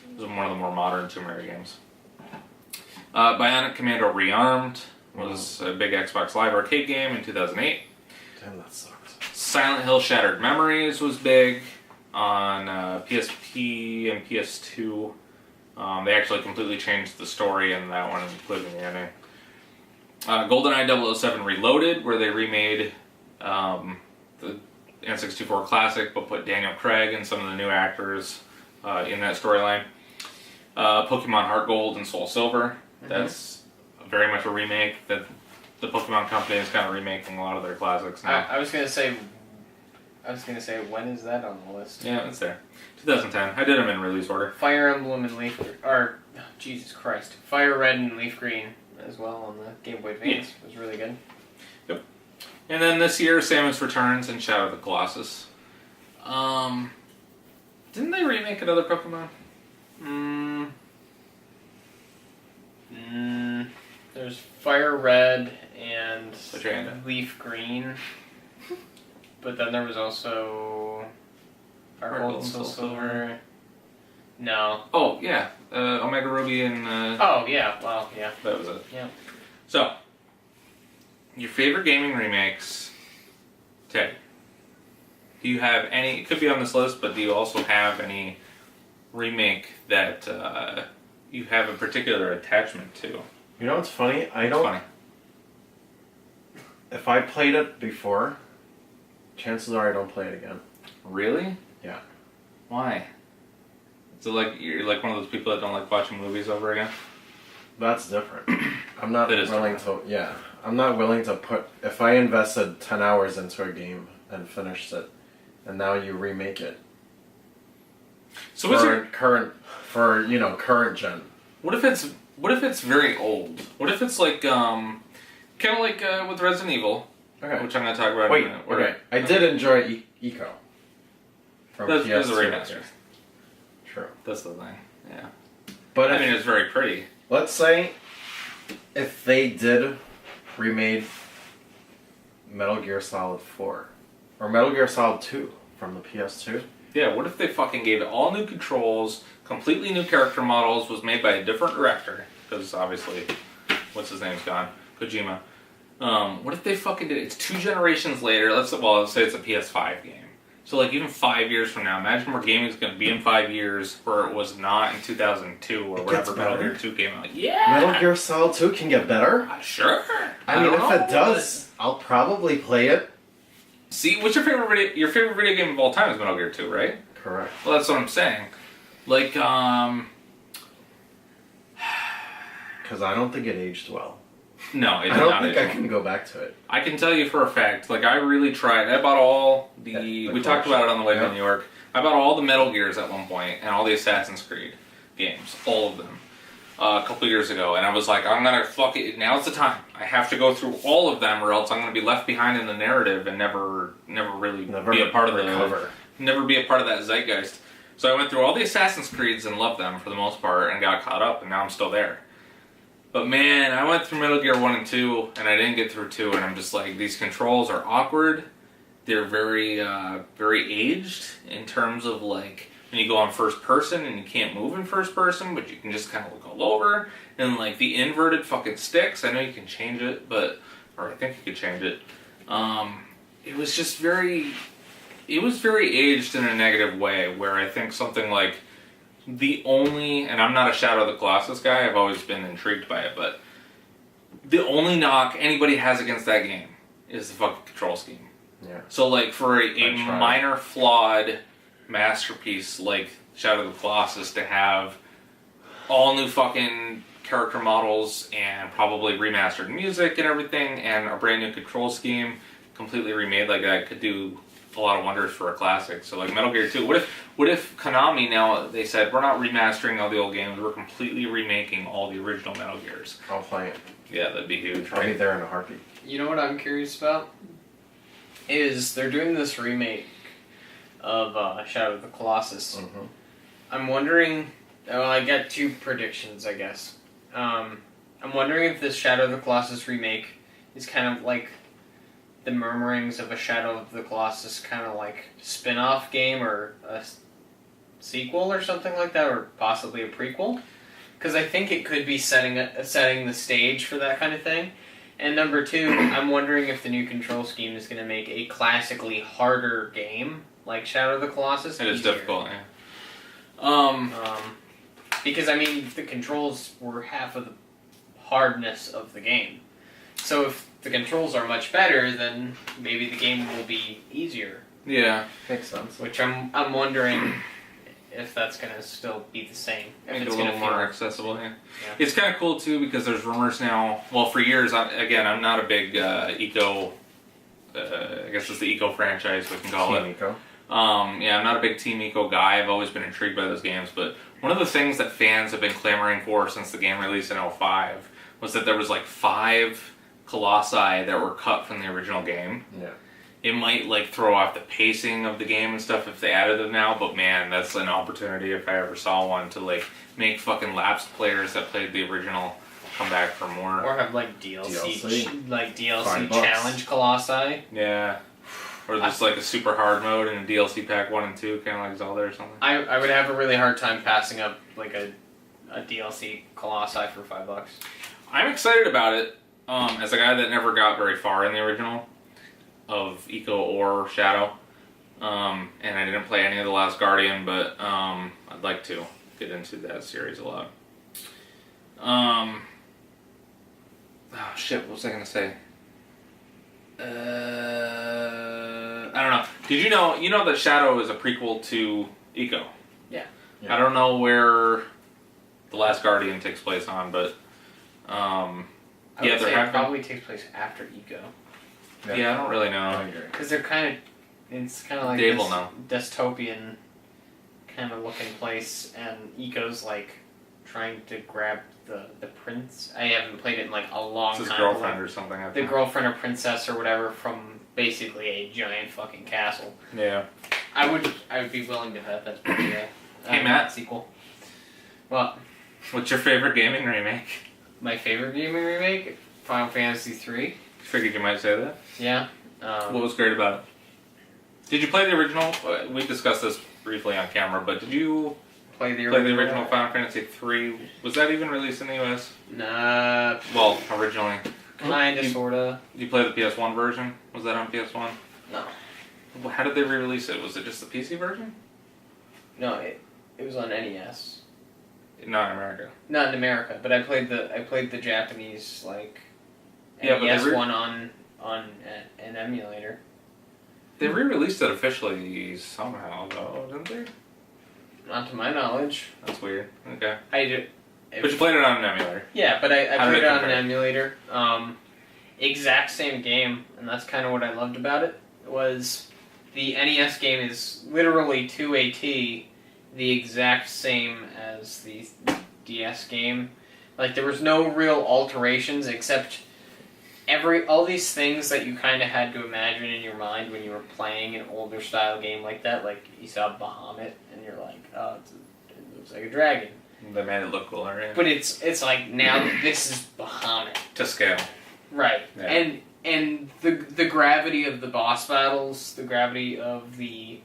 It was one of the more modern Tomb Raider games. Bionic Commando Rearmed was a big Xbox Live Arcade game in 2008. Damn, that sucked. Silent Hill Shattered Memories was big on PSP and PS2. They actually completely changed the story in that one, including the ending. GoldenEye 007 Reloaded, where they remade the N64 classic, but put Daniel Craig and some of the new actors in that storyline. Pokemon Heart Gold and Soul Silver. That's very much a remake. That the Pokemon Company is kind of remaking a lot of their classics now. I was gonna say, when is that on the list? Yeah, it's there. 2010. I did them in release order. Fire Emblem and Leaf, or Jesus Christ, Fire Red and Leaf Green as well on the Game Boy Advance was really good. Yep. And then this year, Samus Returns and Shadow of the Colossus. Didn't they remake another Pokemon? There's Fire Red and Agenda. Leaf Green, but then there was also Heart Gold and Soul Silver. No. Oh yeah, Omega Ruby and. Oh yeah. Well, yeah. That was it. Yeah. So, your favorite gaming remakes, Teddy. Do you have any? It could be on this list, but do you also have any remake that you have a particular attachment to? You know what's funny? I don't. Funny. If I played it before, chances are I don't play it again. Really? Yeah. Why? So like you're like one of those people that don't like watching movies over again? That's different. I'm not That is willing to. Yeah, I'm not willing to put. If I invested 10 hours into a game and finished it, and now you remake it. So what's your current gen? What if it's very old? What if it's like kind of like with Resident Evil, Okay. which I'm going to talk about Wait. in a minute. Okay. I did enjoy Eco. From That's a PS2. remaster. True. That's the thing. Yeah. But I mean, it's very pretty. let's say if they did remade Metal Gear Solid 4 or Metal Gear Solid 2 from the PS2. Yeah, what if they fucking gave it all new controls, completely new character models, was made by a different director, because obviously, what's his name's gone, Kojima. What if they fucking did it? It's 2 generations later, let's say it's a PS5 game. So like even 5 years from now, imagine where gaming is going to be in 5 years, where it was not in 2002 or whatever Metal Gear 2 came out. Yeah! Metal Gear Solid 2 can get better. Sure! I mean, don't if know, it does, I'll probably play it. See, what's your favorite video? Your favorite video game of all time is Metal Gear 2, right? Correct. Well, that's what I'm saying. Like, Because I don't think it aged well. no, it did I don't not think age I well. can go back to it. I can tell you for a fact, like, I really tried. I bought all The we talked about it on the way to yeah. New York. I bought all the Metal Gears at one point, and all the Assassin's Creed games. All of them. A couple years ago, and I was like, I'm gonna fuck it. Now's the time. I have to go through all of them, or else I'm gonna be left behind in the narrative and never really be a part of never be a part of that zeitgeist. So I went through all the Assassin's Creeds and loved them for the most part, and got caught up, and now I'm still there. But man, I went through Metal Gear 1 and 2, and I didn't get through 2, and I'm just like, these controls are awkward. They're very, very aged in terms of like, when you go on first person and you can't move in first person, but you can just kind of look all over. And like the inverted fucking sticks, I know you can change it, or I think you could change it. It was just very aged in a negative way, where I think something like and I'm not a Shadow of the Colossus guy, I've always been intrigued by it, but the only knock anybody has against that game is the fucking control scheme. Yeah. So like for a minor flawed masterpiece like Shadow of the Colossus to have all new fucking character models and probably remastered music and everything and a brand new control scheme completely remade like that could do a lot of wonders for a classic. So like Metal Gear 2. What if Konami now, they said, we're not remastering all the old games, we're completely remaking all the original Metal Gears. I'll play it. Yeah, that'd be huge, I'll right? be there in a heartbeat. You know what I'm curious about? Is they're doing this remake of Shadow of the Colossus. Mm-hmm. I'm wondering... Well, I got two predictions, I guess. I'm wondering if this Shadow of the Colossus remake is kind of like the murmurings of a Shadow of the Colossus kind of like spin-off game or a sequel or something like that, or possibly a prequel. Because I think it could be setting the stage for that kind of thing. And number two, I'm wondering if the new control scheme is going to make a classically harder game like Shadow of the Colossus It is easier. difficult, yeah. Because, I mean, the controls were half of the hardness of the game. So if the controls are much better, then maybe the game will be easier. Yeah. Makes sense. Which I'm wondering if that's going to still be the same. If Make it it's a little gonna more feel... accessible, yeah. Yeah. It's kind of cool, too, because there's rumors now... Well, for years, I'm not a big Eco... I guess it's the Eco franchise, we can call Team it. Eco. Yeah, I'm not a big Team Eco guy. I've always been intrigued by those games, but one of the things that fans have been clamoring for since the game released in 05 was that there was like 5 Colossi that were cut from the original game. Yeah. It might like throw off the pacing of the game and stuff if they added them now, but man, that's an opportunity if I ever saw one to like make fucking lapsed players that played the original come back for more. Or have like DLC. Like DLC $5. challenge Colossi. Yeah. Or just like a super hard mode in a DLC pack 1 and 2, kind of like Zelda or something. I would have a really hard time passing up like a DLC Colossi for $5. I'm excited about it. As a guy that never got very far in the original of Eco or Shadow, and I didn't play any of The Last Guardian, but I'd like to get into that series a lot. Oh shit, what was I gonna say? I don't know. Did you know that Shadow is a prequel to Eco? Yeah. I don't know where The Last Guardian takes place on, but I would say it probably takes place after Eco. Yeah, I don't really know. Because they're it's kind of like Dave this will know. dystopian kind of looking place, and Eco's like trying to grab the prince. I haven't played it in like a long It's his time. girlfriend or something. I The think. girlfriend or princess or whatever from basically a giant fucking castle. Yeah. I would be willing to bet that's pretty Hey, Matt. sequel. Well, What's your favorite gaming remake? my favorite gaming remake, Final Fantasy 3. Figured you might say that. Yeah. What was great about it? Did you play the original? We discussed this briefly on camera, but did you play the original Final Fantasy 3? Was that even released in the US? Nah. Well, originally. Kinda, sorta. Did you play the PS1 version? Was that on PS1? No. How did they re-release it? Was it just the PC version? No, it was on NES. Not in America. Not in America, but I played the Japanese like Yeah, but NES one on an emulator. They re-released it officially somehow, though, didn't they? Not to my knowledge. That's weird. Okay. But you played it on an emulator. Yeah, but I How did played it it on an compare? emulator. Exact same game, and that's kind of what I loved about it. Was the NES game is literally to a T the exact same as the DS game. Like there was no real alterations except all these things that you kind of had to imagine in your mind when you were playing an older style game like that. Like you saw Bahamut, and you're like, oh, it looks like a dragon. They made it look cooler, yeah. But it's like now this is Bahamut. To scale. Right. Yeah. And the gravity of the boss battles, the gravity of the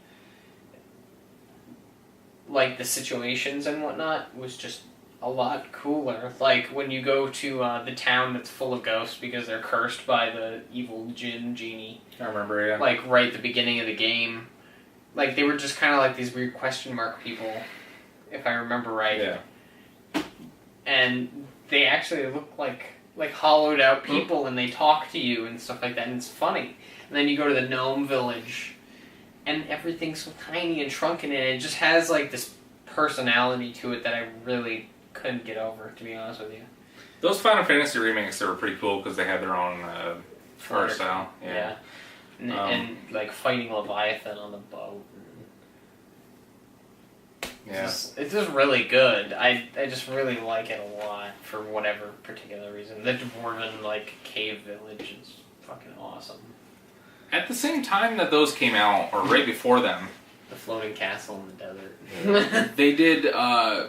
situations and whatnot was just a lot cooler. Like when you go to the town that's full of ghosts because they're cursed by the evil genie. I remember, yeah. Like right at the beginning of the game. Like they were just kind of like these weird question mark people, if I remember right. Yeah. And they actually look like hollowed out people, and they talk to you and stuff like that, and it's funny. And then you go to the gnome village, and everything's so tiny and shrunken, and it just has like this personality to it that I really couldn't get over, to be honest with you. Those Final Fantasy remakes, they were pretty cool because they had their own art style. Yeah. and like fighting Leviathan on the boat. Yeah. It's just really good. I just really like it a lot for whatever particular reason. The Dwarven like cave village is fucking awesome. At the same time that those came out, or right before them, The floating castle in the desert. they did. I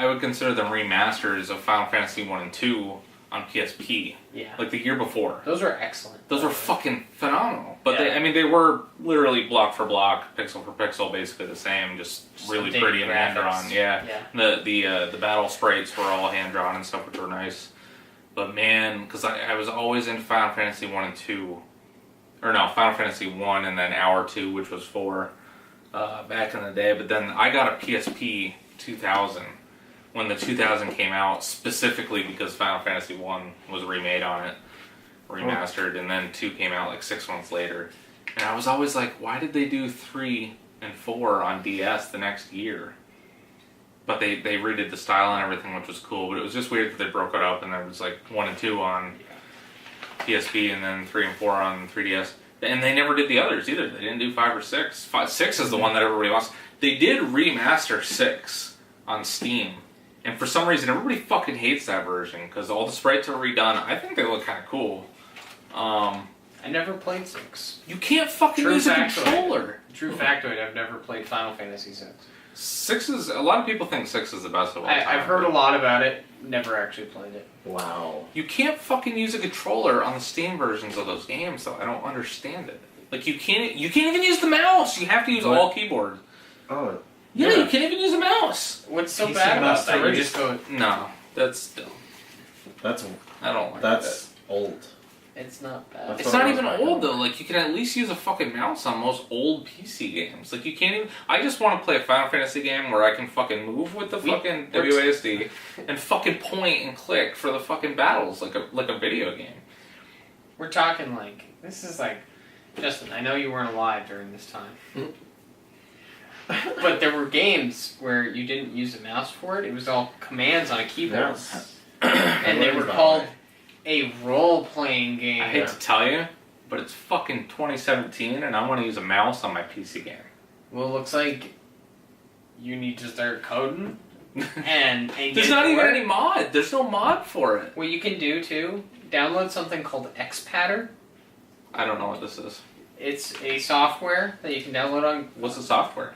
would consider them remasters of Final Fantasy 1 and 2 on PSP. Yeah. Like the year before. Those are excellent. Those were fucking phenomenal. But Yeah. they were literally block for block, pixel for pixel, basically the same, just really Updated pretty and hand graphics. drawn. Yeah. The battle sprites were all hand drawn and stuff, which were nice. But man, because I was always in Final Fantasy 1 and 2. Or no, Final Fantasy 1 and then Hour 2, which was 4 back in the day. But then I got a PSP 2000 when the 2000 came out, specifically because Final Fantasy 1 was remade on it, remastered, and then 2 came out like 6 months later. And I was always like, why did they do 3 and 4 on DS the next year? But they redid the style and everything, which was cool, but it was just weird that they broke it up and there was like 1 and 2 on PSP and then 3 and 4 on 3DS. And they never did the others either. They didn't do 5 or 6. 6 is the one that everybody wants. They did remaster 6 on Steam. And for some reason, everybody fucking hates that version because all the sprites are redone. I think they look kind of cool. I never played 6. You can't fucking use a controller. True factoid, I've never played Final Fantasy 6. 6 is... A lot of people think 6 is the best of all time. I've heard a lot about it, never actually played it. Wow. You can't fucking use a controller on the Steam versions of those games, though. I don't understand it. Like, you can't even use the mouse. You have to use all keyboard. Oh. Yeah, you can't even use a mouse. What's so PC bad about Master that? You Race. just go... No, that's dumb. I don't like that. That's old. It's not bad. That's It's what not I was even back old then. though. Like you can at least use a fucking mouse on most old PC games. Like you can't even. I just want to play a Final Fantasy game where I can fucking move with the fucking WASD and fucking point and click for the fucking battles like a video game. We're talking like... This is like... Justin, I know you weren't alive during this time. But there were games where you didn't use a mouse for it. It was all commands on a keyboard. Yes. And they were called a role-playing game. I hate to tell you, but it's fucking 2017 and I want to use a mouse on my PC game. Well, it looks like you need to start coding. and There's not even any mod. There's no mod for it. What you can do, too, download something called XPatter. I don't know what this is. It's a software that you can download on... What's the software?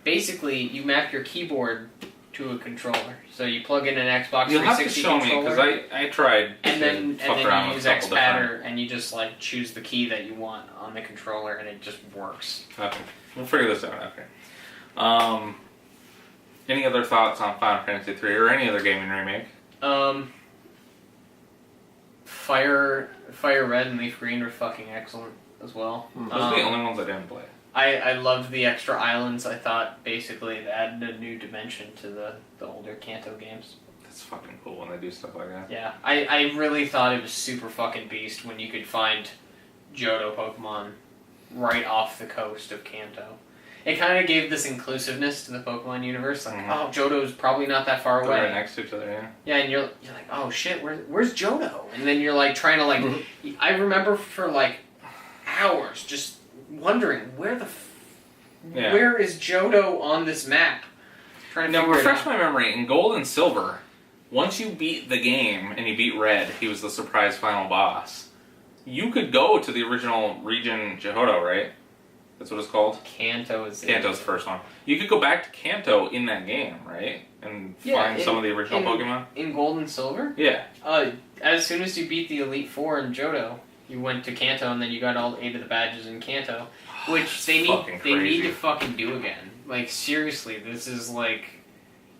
Basically, you map your keyboard to a controller. So you plug in an Xbox You'll have to 360 show me controller. because I tried. And then fuck around you with use a couple XPatter and you just like choose the key that you want on the controller and it just works. Okay, we'll figure this out after. Any other thoughts on Final Fantasy 3 or any other gaming remake? Fire Red and Leaf Green were fucking excellent as well. Those are the only ones I didn't play. I loved the extra islands. I thought basically it added a new dimension to the older Kanto games. That's fucking cool when they do stuff like that. Yeah, I really thought it was super fucking beast when you could find Johto Pokemon right off the coast of Kanto. It kind of gave this inclusiveness to the Pokemon universe. Like, oh, Johto's probably not that far They're away. right next to each other, yeah. Yeah, and you're like, oh shit, where's Johto? And then you're like trying to like, I remember for like hours just wondering where is Johto on this map? Trying to Now figure it refresh out. my memory. In Gold and Silver, once you beat the game and you beat Red, he was the surprise final boss. You could go to the original region Johto, right? That's what it's called? Kanto's Kanto's the first one. You could go back to Kanto in that game, right? And find some of the original Pokemon? In Gold and Silver? Yeah. As soon as you beat the Elite Four in Johto, you went to Kanto and then you got all 8 of the badges in Kanto. Which they need to fucking do again. Like, seriously, this is like...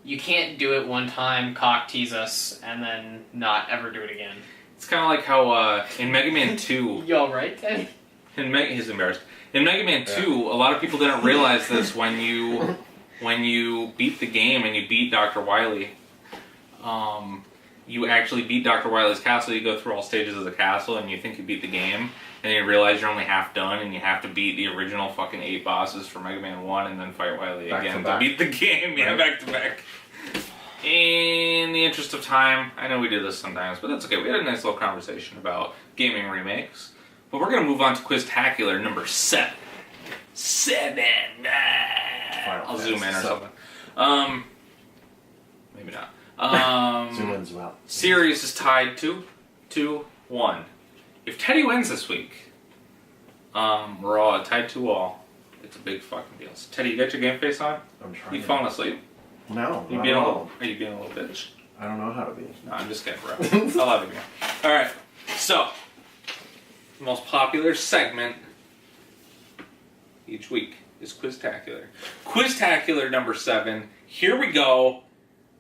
You can't do it one time, cock tease us, and then not ever do it again. It's kind of like how in Mega Man 2... You alright, Teddy? He's embarrassed. In Mega Man 2, a lot of people didn't realize this when you beat the game and you beat Dr. Wily. You actually beat Dr. Wily's castle. You go through all stages of the castle and you think you beat the game. And then you realize you're only half done and you have to beat the original fucking 8 bosses for Mega Man 1 and then fight Wily again to beat the game. Yeah, back to back. In the interest of time, I know we do this sometimes, but that's okay. We had a nice little conversation about gaming remakes. But we're going to move on to Quiztacular number 7. 7! I'll zoom in or something. Maybe not. Zoom in, zoom out. Series is tied 2-1. If Teddy wins this week, we're all tied 2-all. It's a big fucking deal. So, Teddy, you got your game face on? I'm trying. You falling asleep? No, Are you being a little bitch? I don't know how to be. No, I'm just kidding, bro. I'll have it go. Alright, so, the most popular segment each week is Quiztacular. Quiztacular number 7. Here we go.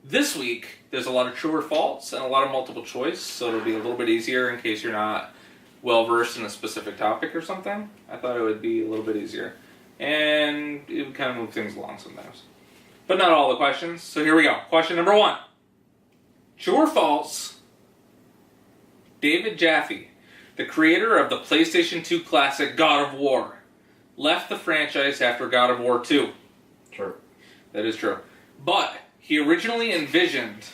This week, there's a lot of true or false and a lot of multiple choice, so it'll be a little bit easier in case you're not well versed in a specific topic or something. I thought it would be a little bit easier. And it would kind of move things along sometimes. But not all the questions, so here we go. Question number 1. True or false? David Jaffe, the creator of the PlayStation 2 classic God of War, left the franchise after God of War 2. True. That is true. But he originally envisioned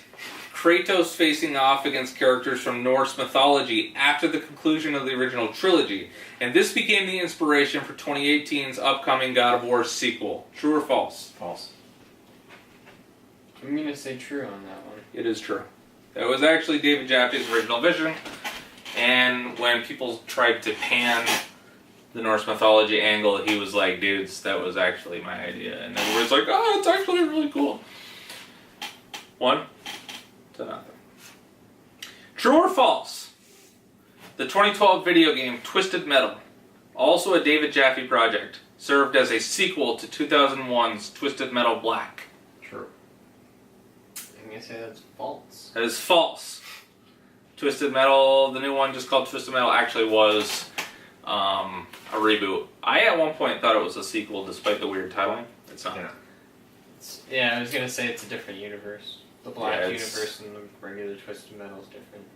Kratos facing off against characters from Norse mythology after the conclusion of the original trilogy, and this became the inspiration for 2018's upcoming God of War sequel. True or false? False. I'm going to say true on that one. It is true. That was actually David Jaffe's original vision, and when people tried to pan the Norse mythology angle, he was like, dudes, that was actually my idea. And everybody's like, oh, it's actually really cool. 1-0. True or false? The 2012 video game Twisted Metal, also a David Jaffe project, served as a sequel to 2001's Twisted Metal Black. True. I'm going to say that's false. That is false. Twisted Metal, the new one just called Twisted Metal, actually was a reboot. I at one point thought it was a sequel despite the weird titling. It's not. Yeah, I was going to say it's a different universe. The Black Yeah, universe and the regular Twisted Metal is different.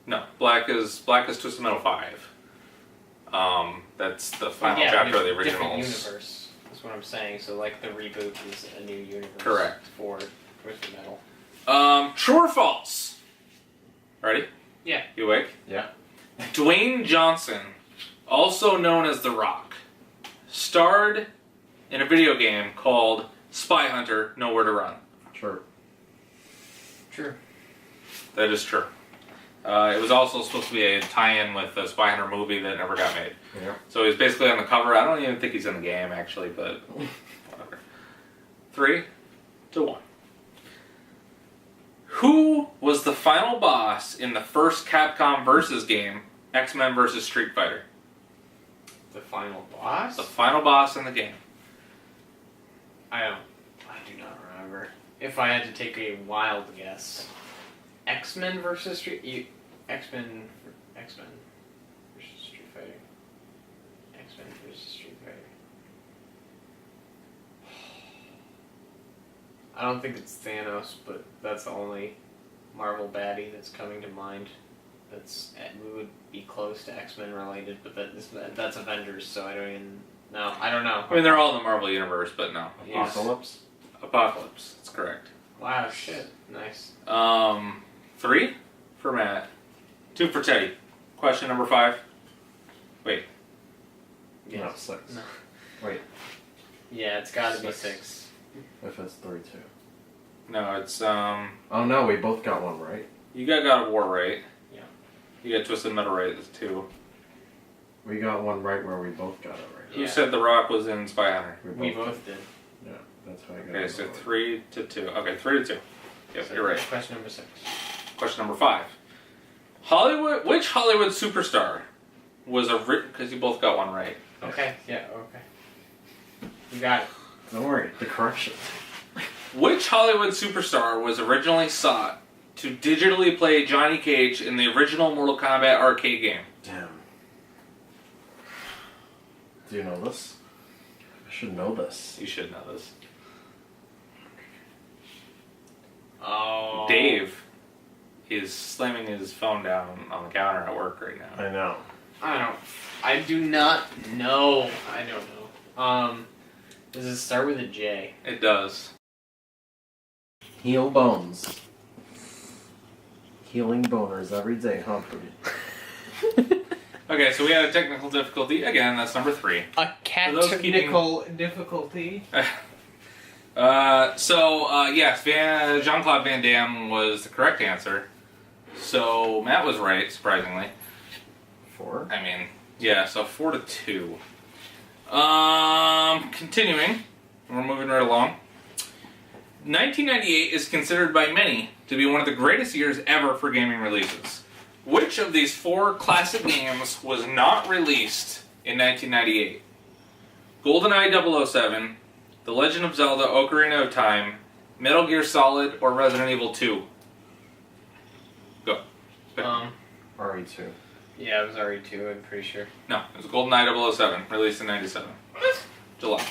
No, Black is Twisted Metal 5. That's the final chapter of the originals. Different universe. That's what I'm saying. So, like, the reboot is a new universe. Correct. For Twisted Metal. True or false? Ready? Yeah. You awake? Yeah. Dwayne Johnson, also known as The Rock, starred in a video game called Spy Hunter: Nowhere to Run. True. True. That is true. It was also supposed to be a tie-in with a Spy Hunter movie that never got made. Yeah. So he's basically on the cover. I don't even think he's in the game, actually, but whatever. 3-1. Who was the final boss in the first Capcom Versus game, X-Men vs. Street Fighter? The final boss? The final boss in the game. I do not remember. If I had to take a wild guess. X-Men versus X-Men versus Street Fighter. X-Men versus Street Fighter. I don't think it's Thanos, but that's the only Marvel baddie that's coming to mind. We would be close to X-Men related, but that's Avengers, so I don't know. I mean, they're all in the Marvel universe, but no. Apocalypse? Apocalypse, that's correct. Wow, shit. Nice. 3 for Matt. 2 for Teddy. Question number 5. Wait. No, 6. No. Wait. Yeah, it's gotta be 6. 6. If it's 3-2. No, it's, Oh no, we both got one right. you got God of War right. Yeah. You got Twisted Metal right, that's 2. We got one right where we both got it right. Who said The Rock was in Spy Hunter? We both did. Yeah, that's how I got it. Okay, so 3-2. Okay, 3-2. Yep, So you're right. Question number 6. Question number 5. Which Hollywood superstar was because you both got one right. Okay, yeah, okay. You got it. Don't worry, the correction. Which Hollywood superstar was originally sought to digitally play Johnny Cage in the original Mortal Kombat arcade game? Damn. Do you know this? I should know this. You should know this. Oh. Dave is slamming his phone down on the counter at work right now. I know. I do not know. I don't know. Does it start with a J? It does. Heel bones. Healing boners every day, huh, Prudy? Okay, so we had a technical difficulty. Again, that's number 3. A technical difficulty. Yes, Jean-Claude Van Damme was the correct answer. So Matt was right, surprisingly. 4? I mean, yeah, so 4-2. Continuing, we're moving right along. 1998 is considered by many to be one of the greatest years ever for gaming releases. Which of these 4 classic games was not released in 1998? GoldenEye 007, The Legend of Zelda Ocarina of Time, Metal Gear Solid, or Resident Evil 2? Go. RE2. Yeah, it was RE2, I'm pretty sure. No, it was GoldenEye 007, released in 97. July.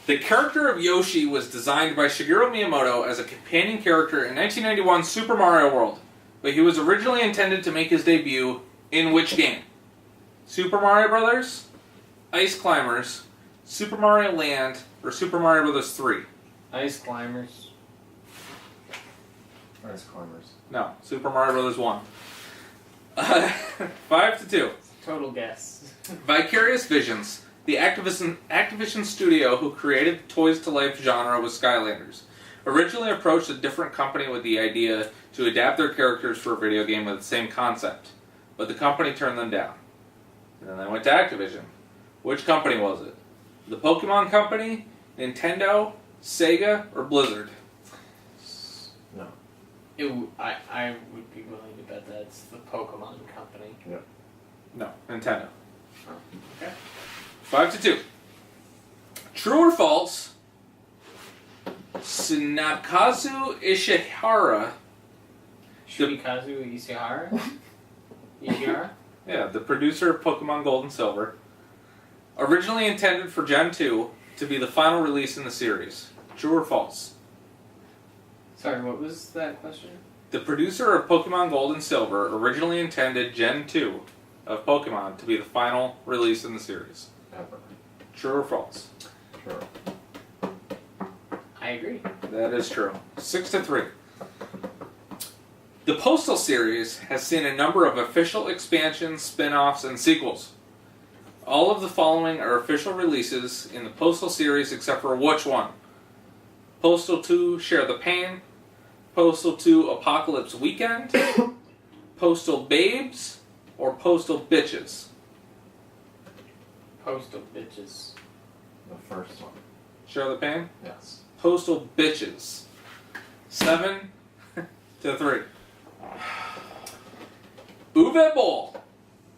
The character of Yoshi was designed by Shigeru Miyamoto as a companion character in 1991 Super Mario World, but he was originally intended to make his debut in which game? Super Mario Bros., Ice Climbers, Super Mario Land, or Super Mario Bros. 3? Ice Climbers. Ice Climbers. No, Super Mario Bros. 1. 5-2. Total guess. Vicarious Visions. The Activision studio who created the toys-to-life genre with Skylanders originally approached a different company with the idea to adapt their characters for a video game with the same concept, but the company turned them down. And then they went to Activision. Which company was it? The Pokemon Company, Nintendo, Sega, or Blizzard? No. I would be willing to bet that it's the Pokemon Company. Yep. No, Nintendo. Oh. Okay. 5-2. True or false? Tsunakazu Ishihara. Shurikazu Ishihara? Ishihara? Yeah, the producer of Pokemon Gold and Silver. Originally intended for Gen 2 to be the final release in the series. True or false? Sorry, what was that question? The producer of Pokemon Gold and Silver originally intended Gen 2 of Pokemon to be the final release in the series. Ever. True or false? True. I agree. That is true. 6-3. The Postal series has seen a number of official expansions, spin-offs, and sequels. All of the following are official releases in the Postal series except for which one? Postal 2 Share the Pain, Postal 2 Apocalypse Weekend, Postal Babes, or Postal Bitches? Postal Bitches. The first one. Share the Pain? Yes. Postal Bitches. 7-3. Uwe Boll,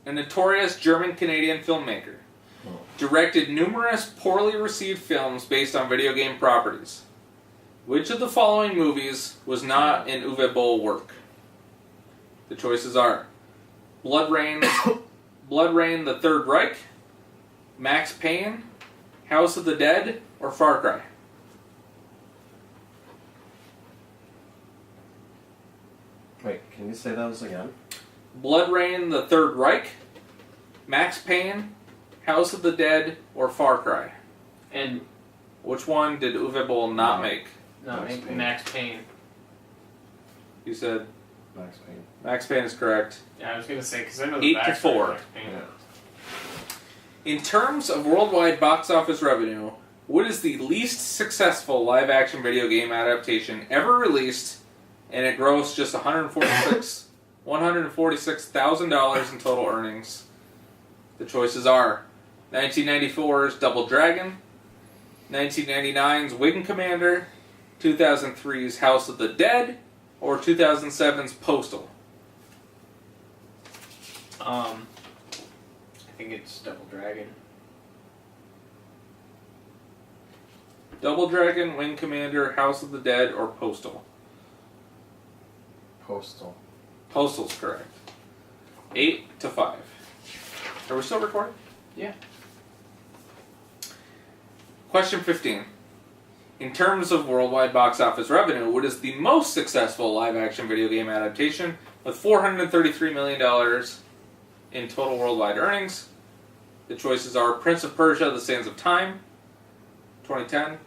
a notorious German-Canadian filmmaker, directed numerous poorly received films based on video game properties. Which of the following movies was not in Uwe Boll work? The choices are Blood Rain, The Third Reich, Max Payne, House of the Dead, or Far Cry? Wait, can you say those again? Blood Rain, The Third Reich, Max Payne, House of the Dead, or Far Cry? And which one did Uwe Boll not make? Max Payne. You said Max Payne. Max Payne is correct. Yeah, I was gonna say because I know the 8-4. Max Payne. Yeah. In terms of worldwide box office revenue, what is the least successful live-action video game adaptation ever released, and it grossed just $146,000 in total earnings? The choices are 1994's Double Dragon, 1999's Wing Commander, 2003's House of the Dead, or 2007's Postal? I think it's Double Dragon. Double Dragon, Wing Commander, House of the Dead, or Postal? Postal. Postal's correct. 8-5. Are we still recording? Yeah. Question 15. In terms of worldwide box office revenue, what is the most successful live-action video game adaptation with $433 million in total worldwide earnings? The choices are Prince of Persia, The Sands of Time, 2010,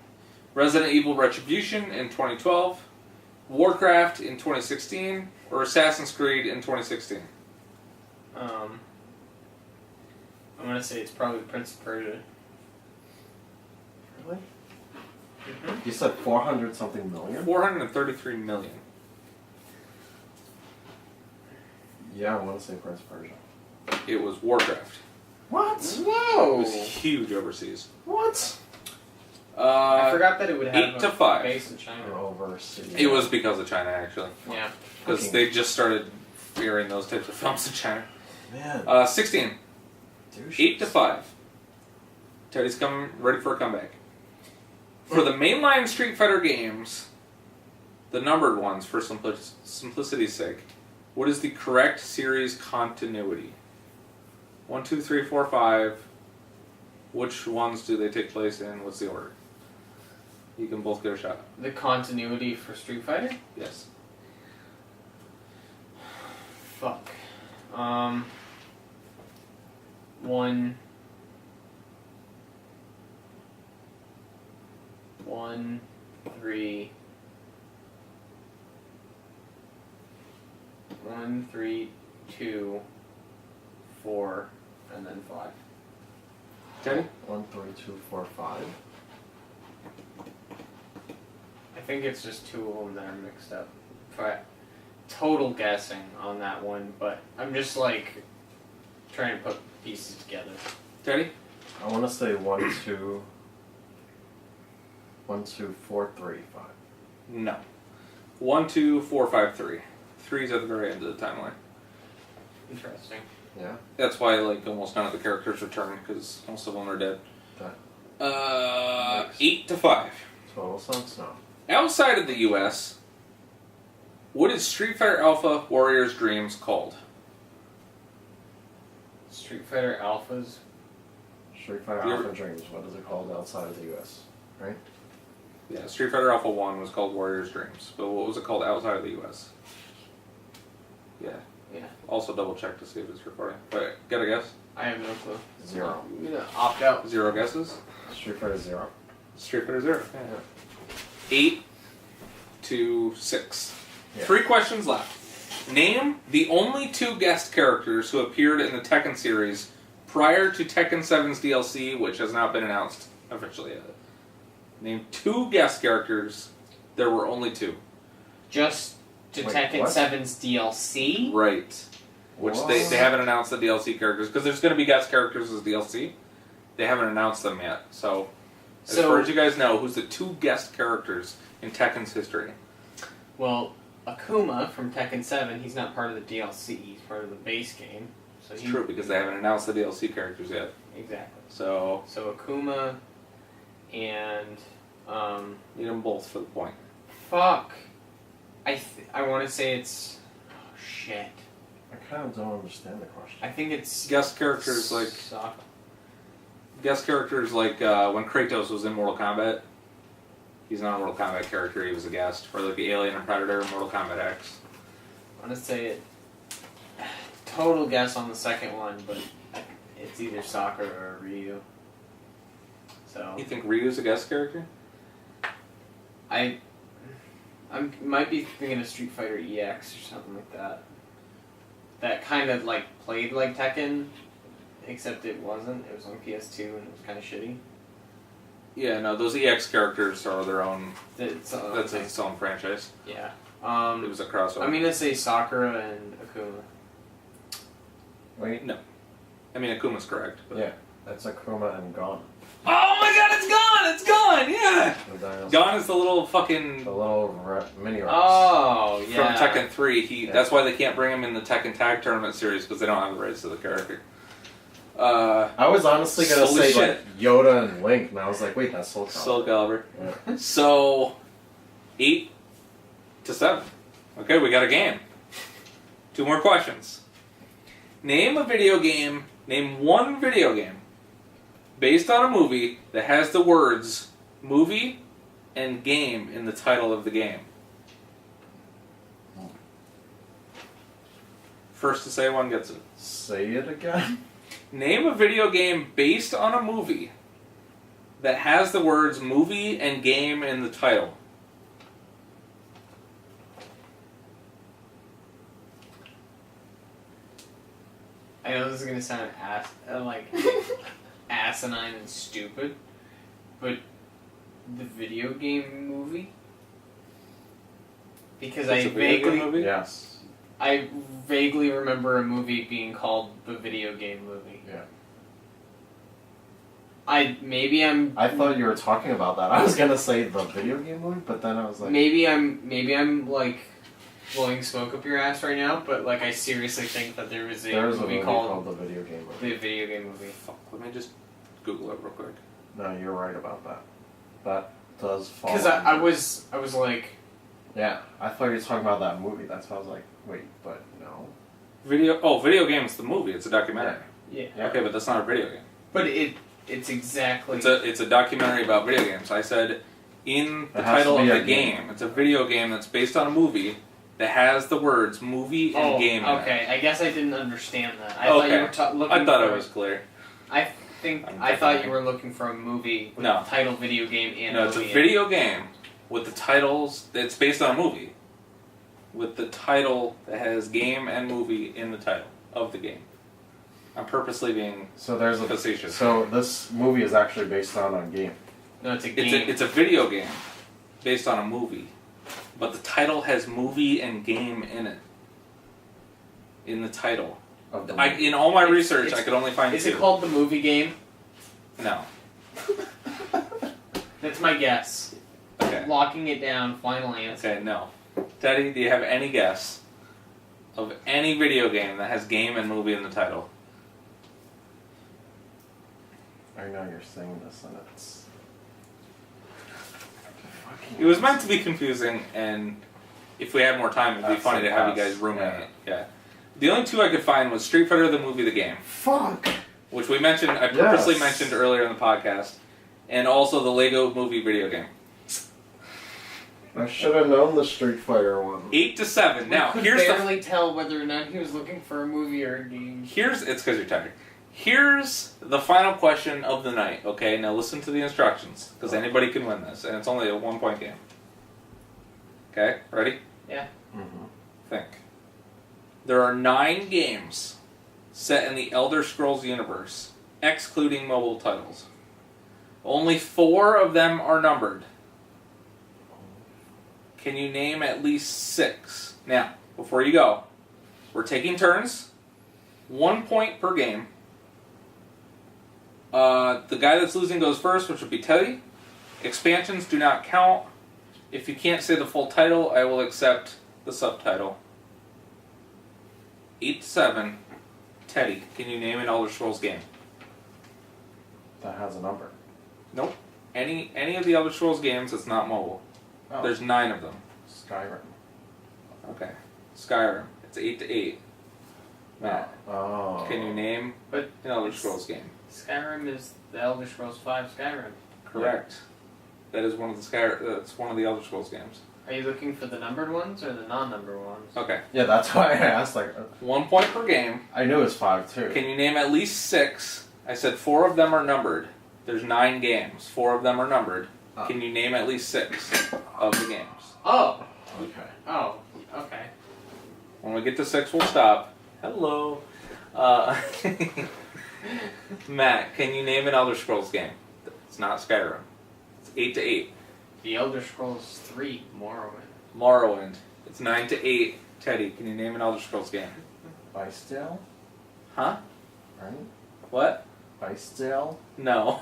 Resident Evil Retribution in 2012, Warcraft in 2016, or Assassin's Creed in 2016? I'm gonna say it's probably Prince of Persia. Really? Mm-hmm. You said 400 something million? 433 million. Yeah, I want to say Prince of Persia. It was Warcraft. What? Whoa! It was huge overseas. What? I forgot that it would have 8 to 5. base in China. Overseas. It was because of China, actually. Yeah. Because they just started airing those types of films in China. Man. 16. Douche. 8 to 5. Teddy's ready for a comeback. For the mainline Street Fighter games, the numbered ones for simplicity's sake, what is the correct series continuity? 1, 2, 3, 4, 5. Which ones do they take place in? What's the order? You can both get a shot. The continuity for Street Fighter? Yes. Fuck. 1, 3. 1, 3, 2, 4, and then 5. Teddy? 1, 3, 2, 4, 5. I think it's just two of them that are mixed up. But total guessing on that one, but I'm just like trying to put pieces together. Teddy? I want to say 1, 2, 4, 3, 5. No. 1, 2, 4, 5, 3. 3's at the very end of the timeline. Interesting. Yeah. That's why like almost none of the characters return because most of them are dead. That 8 to 5. total sense now. Outside of the U.S., what is Street Fighter Alpha Warriors Dreams called? Street Fighter Alphas. Street Fighter Alpha Dreams. What is it called outside of the U.S.? Right? Yeah, Street Fighter Alpha 1 was called Warriors Dreams, but what was it called outside of the U.S.? Yeah. Yeah. Also double check to see if it's recording. But get a guess? I have no clue. 0. I'm gonna opt out. 0 guesses? Street Fighter 0. Street Fighter 0. Yeah. 8 to 6. Yeah. 3 questions left. Name the only 2 guest characters who appeared in the Tekken series prior to Tekken 7's DLC, which has not been announced officially yet. Name 2 guest characters. There were only 2. Just to Wait, Tekken what? 7's DLC? Right. Which they haven't announced the DLC characters, because there's going to be guest characters as DLC. They haven't announced them yet. So, as far as you guys know, who's the 2 guest characters in Tekken's history? Well, Akuma from Tekken 7, he's not part of the DLC, he's part of the base game. So It's true, because they haven't announced the DLC characters yet. Exactly. So Akuma and need them both for the point. fuck. I want to say it's shit. I kind of don't understand the question. I think it's Guest characters like when Kratos was in Mortal Kombat. He's not a Mortal Kombat character; he was a guest. Or like the Alien and Predator in Mortal Kombat X. I'm gonna say it. Total guess on the second one, but it's either Sakura or Ryu. So You think Ryu's a guest character? I might be thinking of Street Fighter EX or something like that. That kind of like played like Tekken, except it wasn't. It was on PS2 and it was kind of shitty. Yeah, no, those EX characters are their own. That's Its own franchise. Yeah. It was a crossover. I'm gonna say Sakura and Akuma. Wait. No. I mean, Akuma's correct. But... Yeah. That's Akuma and Gon. Oh my god, it's gone! It's gone! Yeah! The dinosaur. Gon is the little fucking... The little mini Rex. Oh, yeah. From Tekken 3. Yeah. That's why they can't bring him in the Tekken Tag Tournament series, because they don't have the rights to the character. I was honestly gonna Holy say shit. like Yoda and Link, and I was like, wait, that's Soul Calibur. Soul Calibur. Yeah. So, 8 to 7. Okay, we got a game. 2 more questions. Name one video game based on a movie that has the words movie and game in the title of the game. First to say one gets it. Say it again. Name a video game based on a movie that has the words movie and game in the title. I know this is gonna sound asinine and stupid, but the video game movie. Because It's a video game movie? Yes. I vaguely remember a movie being called the video game movie. Yeah. I thought you were talking about that. I was gonna say the video game movie, but then I was like, maybe I'm like blowing smoke up your ass right now, but like I seriously think that there was a movie called the video game movie. the video game movie. Fuck, let me just Google it real quick. No, you're right about that. That does fall. Because I was like, yeah, I thought you were talking about that movie. That's why I was like, wait, but no. Video game's the movie. It's a documentary. yeah. Okay, but that's not a video game. But it's exactly. It's a documentary about video games. I said in the title of the game, it's a video game that's based on a movie that has the words movie and game in it. Okay, I guess I didn't understand that. I thought you were looking. I thought it was clear. I thought you were looking for a movie with the title video game and no, it's a video game with the titles. It's based on a movie with the title that has game and movie in the title of the game. I'm purposely being facetious. So this movie is actually based on a game. No, it's a game. It's a video game based on a movie, but the title has movie and game in it. In the title. In all my research, I could only find two. Is it called the movie game? No. That's my guess. Okay. Locking it down, final answer. Okay, no. Teddy, do you have any guess of any video game that has game and movie in the title? I know you're saying this and it's... It was meant to be confusing, and if we had more time, it'd be funny to have you guys ruminate it. Yeah. The only two I could find was Street Fighter the movie, the game. Fuck! Which I purposely mentioned earlier in the podcast. And also the Lego movie video game. I should have known the Street Fighter one. 8-7. Now, I could barely tell whether or not he was looking for a movie or a game. It's because you're tired. Here's the final question of the night, okay? Now listen to the instructions, because anybody can win this, and it's only a 1-point game. Okay, ready? Yeah. Mm-hmm. Think. There are 9 games set in the Elder Scrolls universe, excluding mobile titles. Only 4 of them are numbered. Can you name at least 6? Now, before you go, we're taking turns. 1 point per game. The guy that's losing goes first, which would be Teddy. Expansions do not count. If you can't say the full title, I will accept the subtitle. 8-7. Teddy, can you name an Elder Scrolls game? That has a number. Nope. Any of the Elder Scrolls games that's not mobile. Oh. There's 9 of them. Skyrim. Okay. Skyrim. It's 8-8. Matt, Oh. can you name an Elder Scrolls game? Skyrim is the Elder Scrolls V Skyrim. Correct. That is one of the that's one of the Elder Scrolls games. Are you looking for the numbered ones or the non-numbered ones? Okay. Yeah, that's why I asked. 1 point per game. I knew it was 5 too. Can you name at least 6? I said 4 of them are numbered. There's 9 games. 4 of them are numbered. Can you name at least 6 of the games? Oh. Okay. Oh. Okay. When we get to 6, we'll stop. Hello. Matt, can you name an Elder Scrolls game? It's not Skyrim. It's 8-8. The Elder Scrolls 3 Morrowind. It's 9-8. Teddy, can you name an Elder Scrolls game? Icedale? Huh? Right? What? Icedale? No.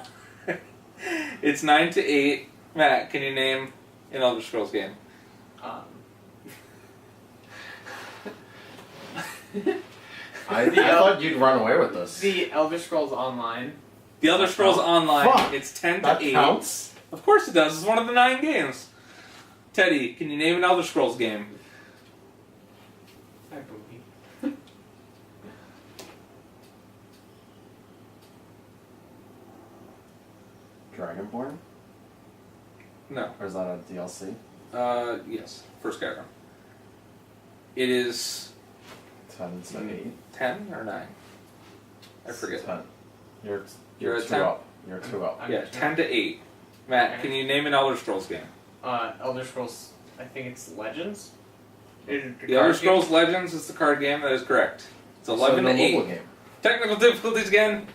It's 9-8. Matt, can you name an Elder Scrolls game? I thought you'd run away with this. The Elder Scrolls Online. The Elder Scrolls Online. Fuck. It's 10-8. That counts? Of course it does. It's one of the 9 games. Teddy, can you name an Elder Scrolls game? I believe. Dragonborn? No. Or is that a DLC? Yes. For Skyrim. It is 10 to 8. 10 or 9? I forget. 10. You're at 2 10? up. You're 2 up. Yeah, 10-8. Matt, Okay. can you name an Elder Scrolls game? Elder Scrolls, I think it's Legends? The Elder Scrolls Legends is the card game. That is correct. It's 11-8. So no mobile game. Technical difficulties again.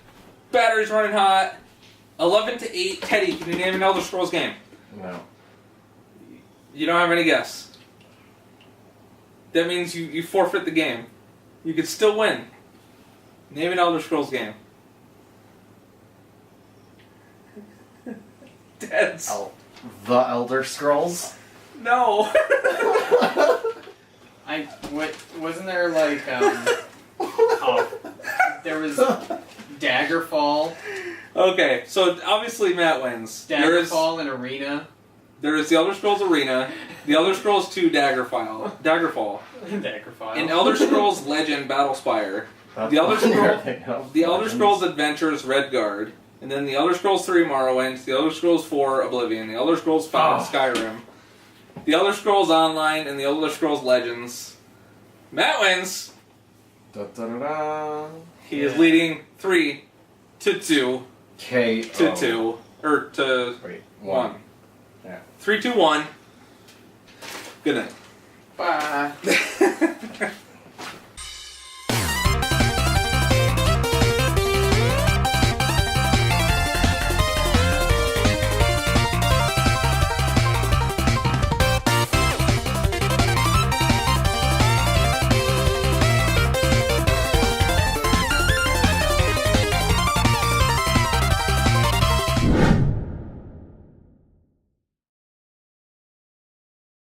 Battery's running hot. 11 to 8. Teddy, can you name an Elder Scrolls game? No. You don't have any guess. That means you forfeit the game. You could still win. Name an Elder Scrolls game. Deads. The Elder Scrolls? No. Wasn't there like there was Daggerfall. Okay, so obviously Matt wins. Daggerfall and Arena. There is the Elder Scrolls Arena, the Elder Scrolls 2 Daggerfall, Daggerfall. and Elder Scrolls Legend Battlespire. The Elder Scrolls Adventures Redguard, and then the Elder Scrolls 3 Morrowind, the Elder Scrolls 4 Oblivion, the Elder Scrolls 5 Skyrim, the Elder Scrolls Online, and the Elder Scrolls Legends. Matt wins. Da, da, da, da. He is leading 3 to 2 K to 2 or to Wait, 1. Yeah. 3, 2, 1. Good night. Bye.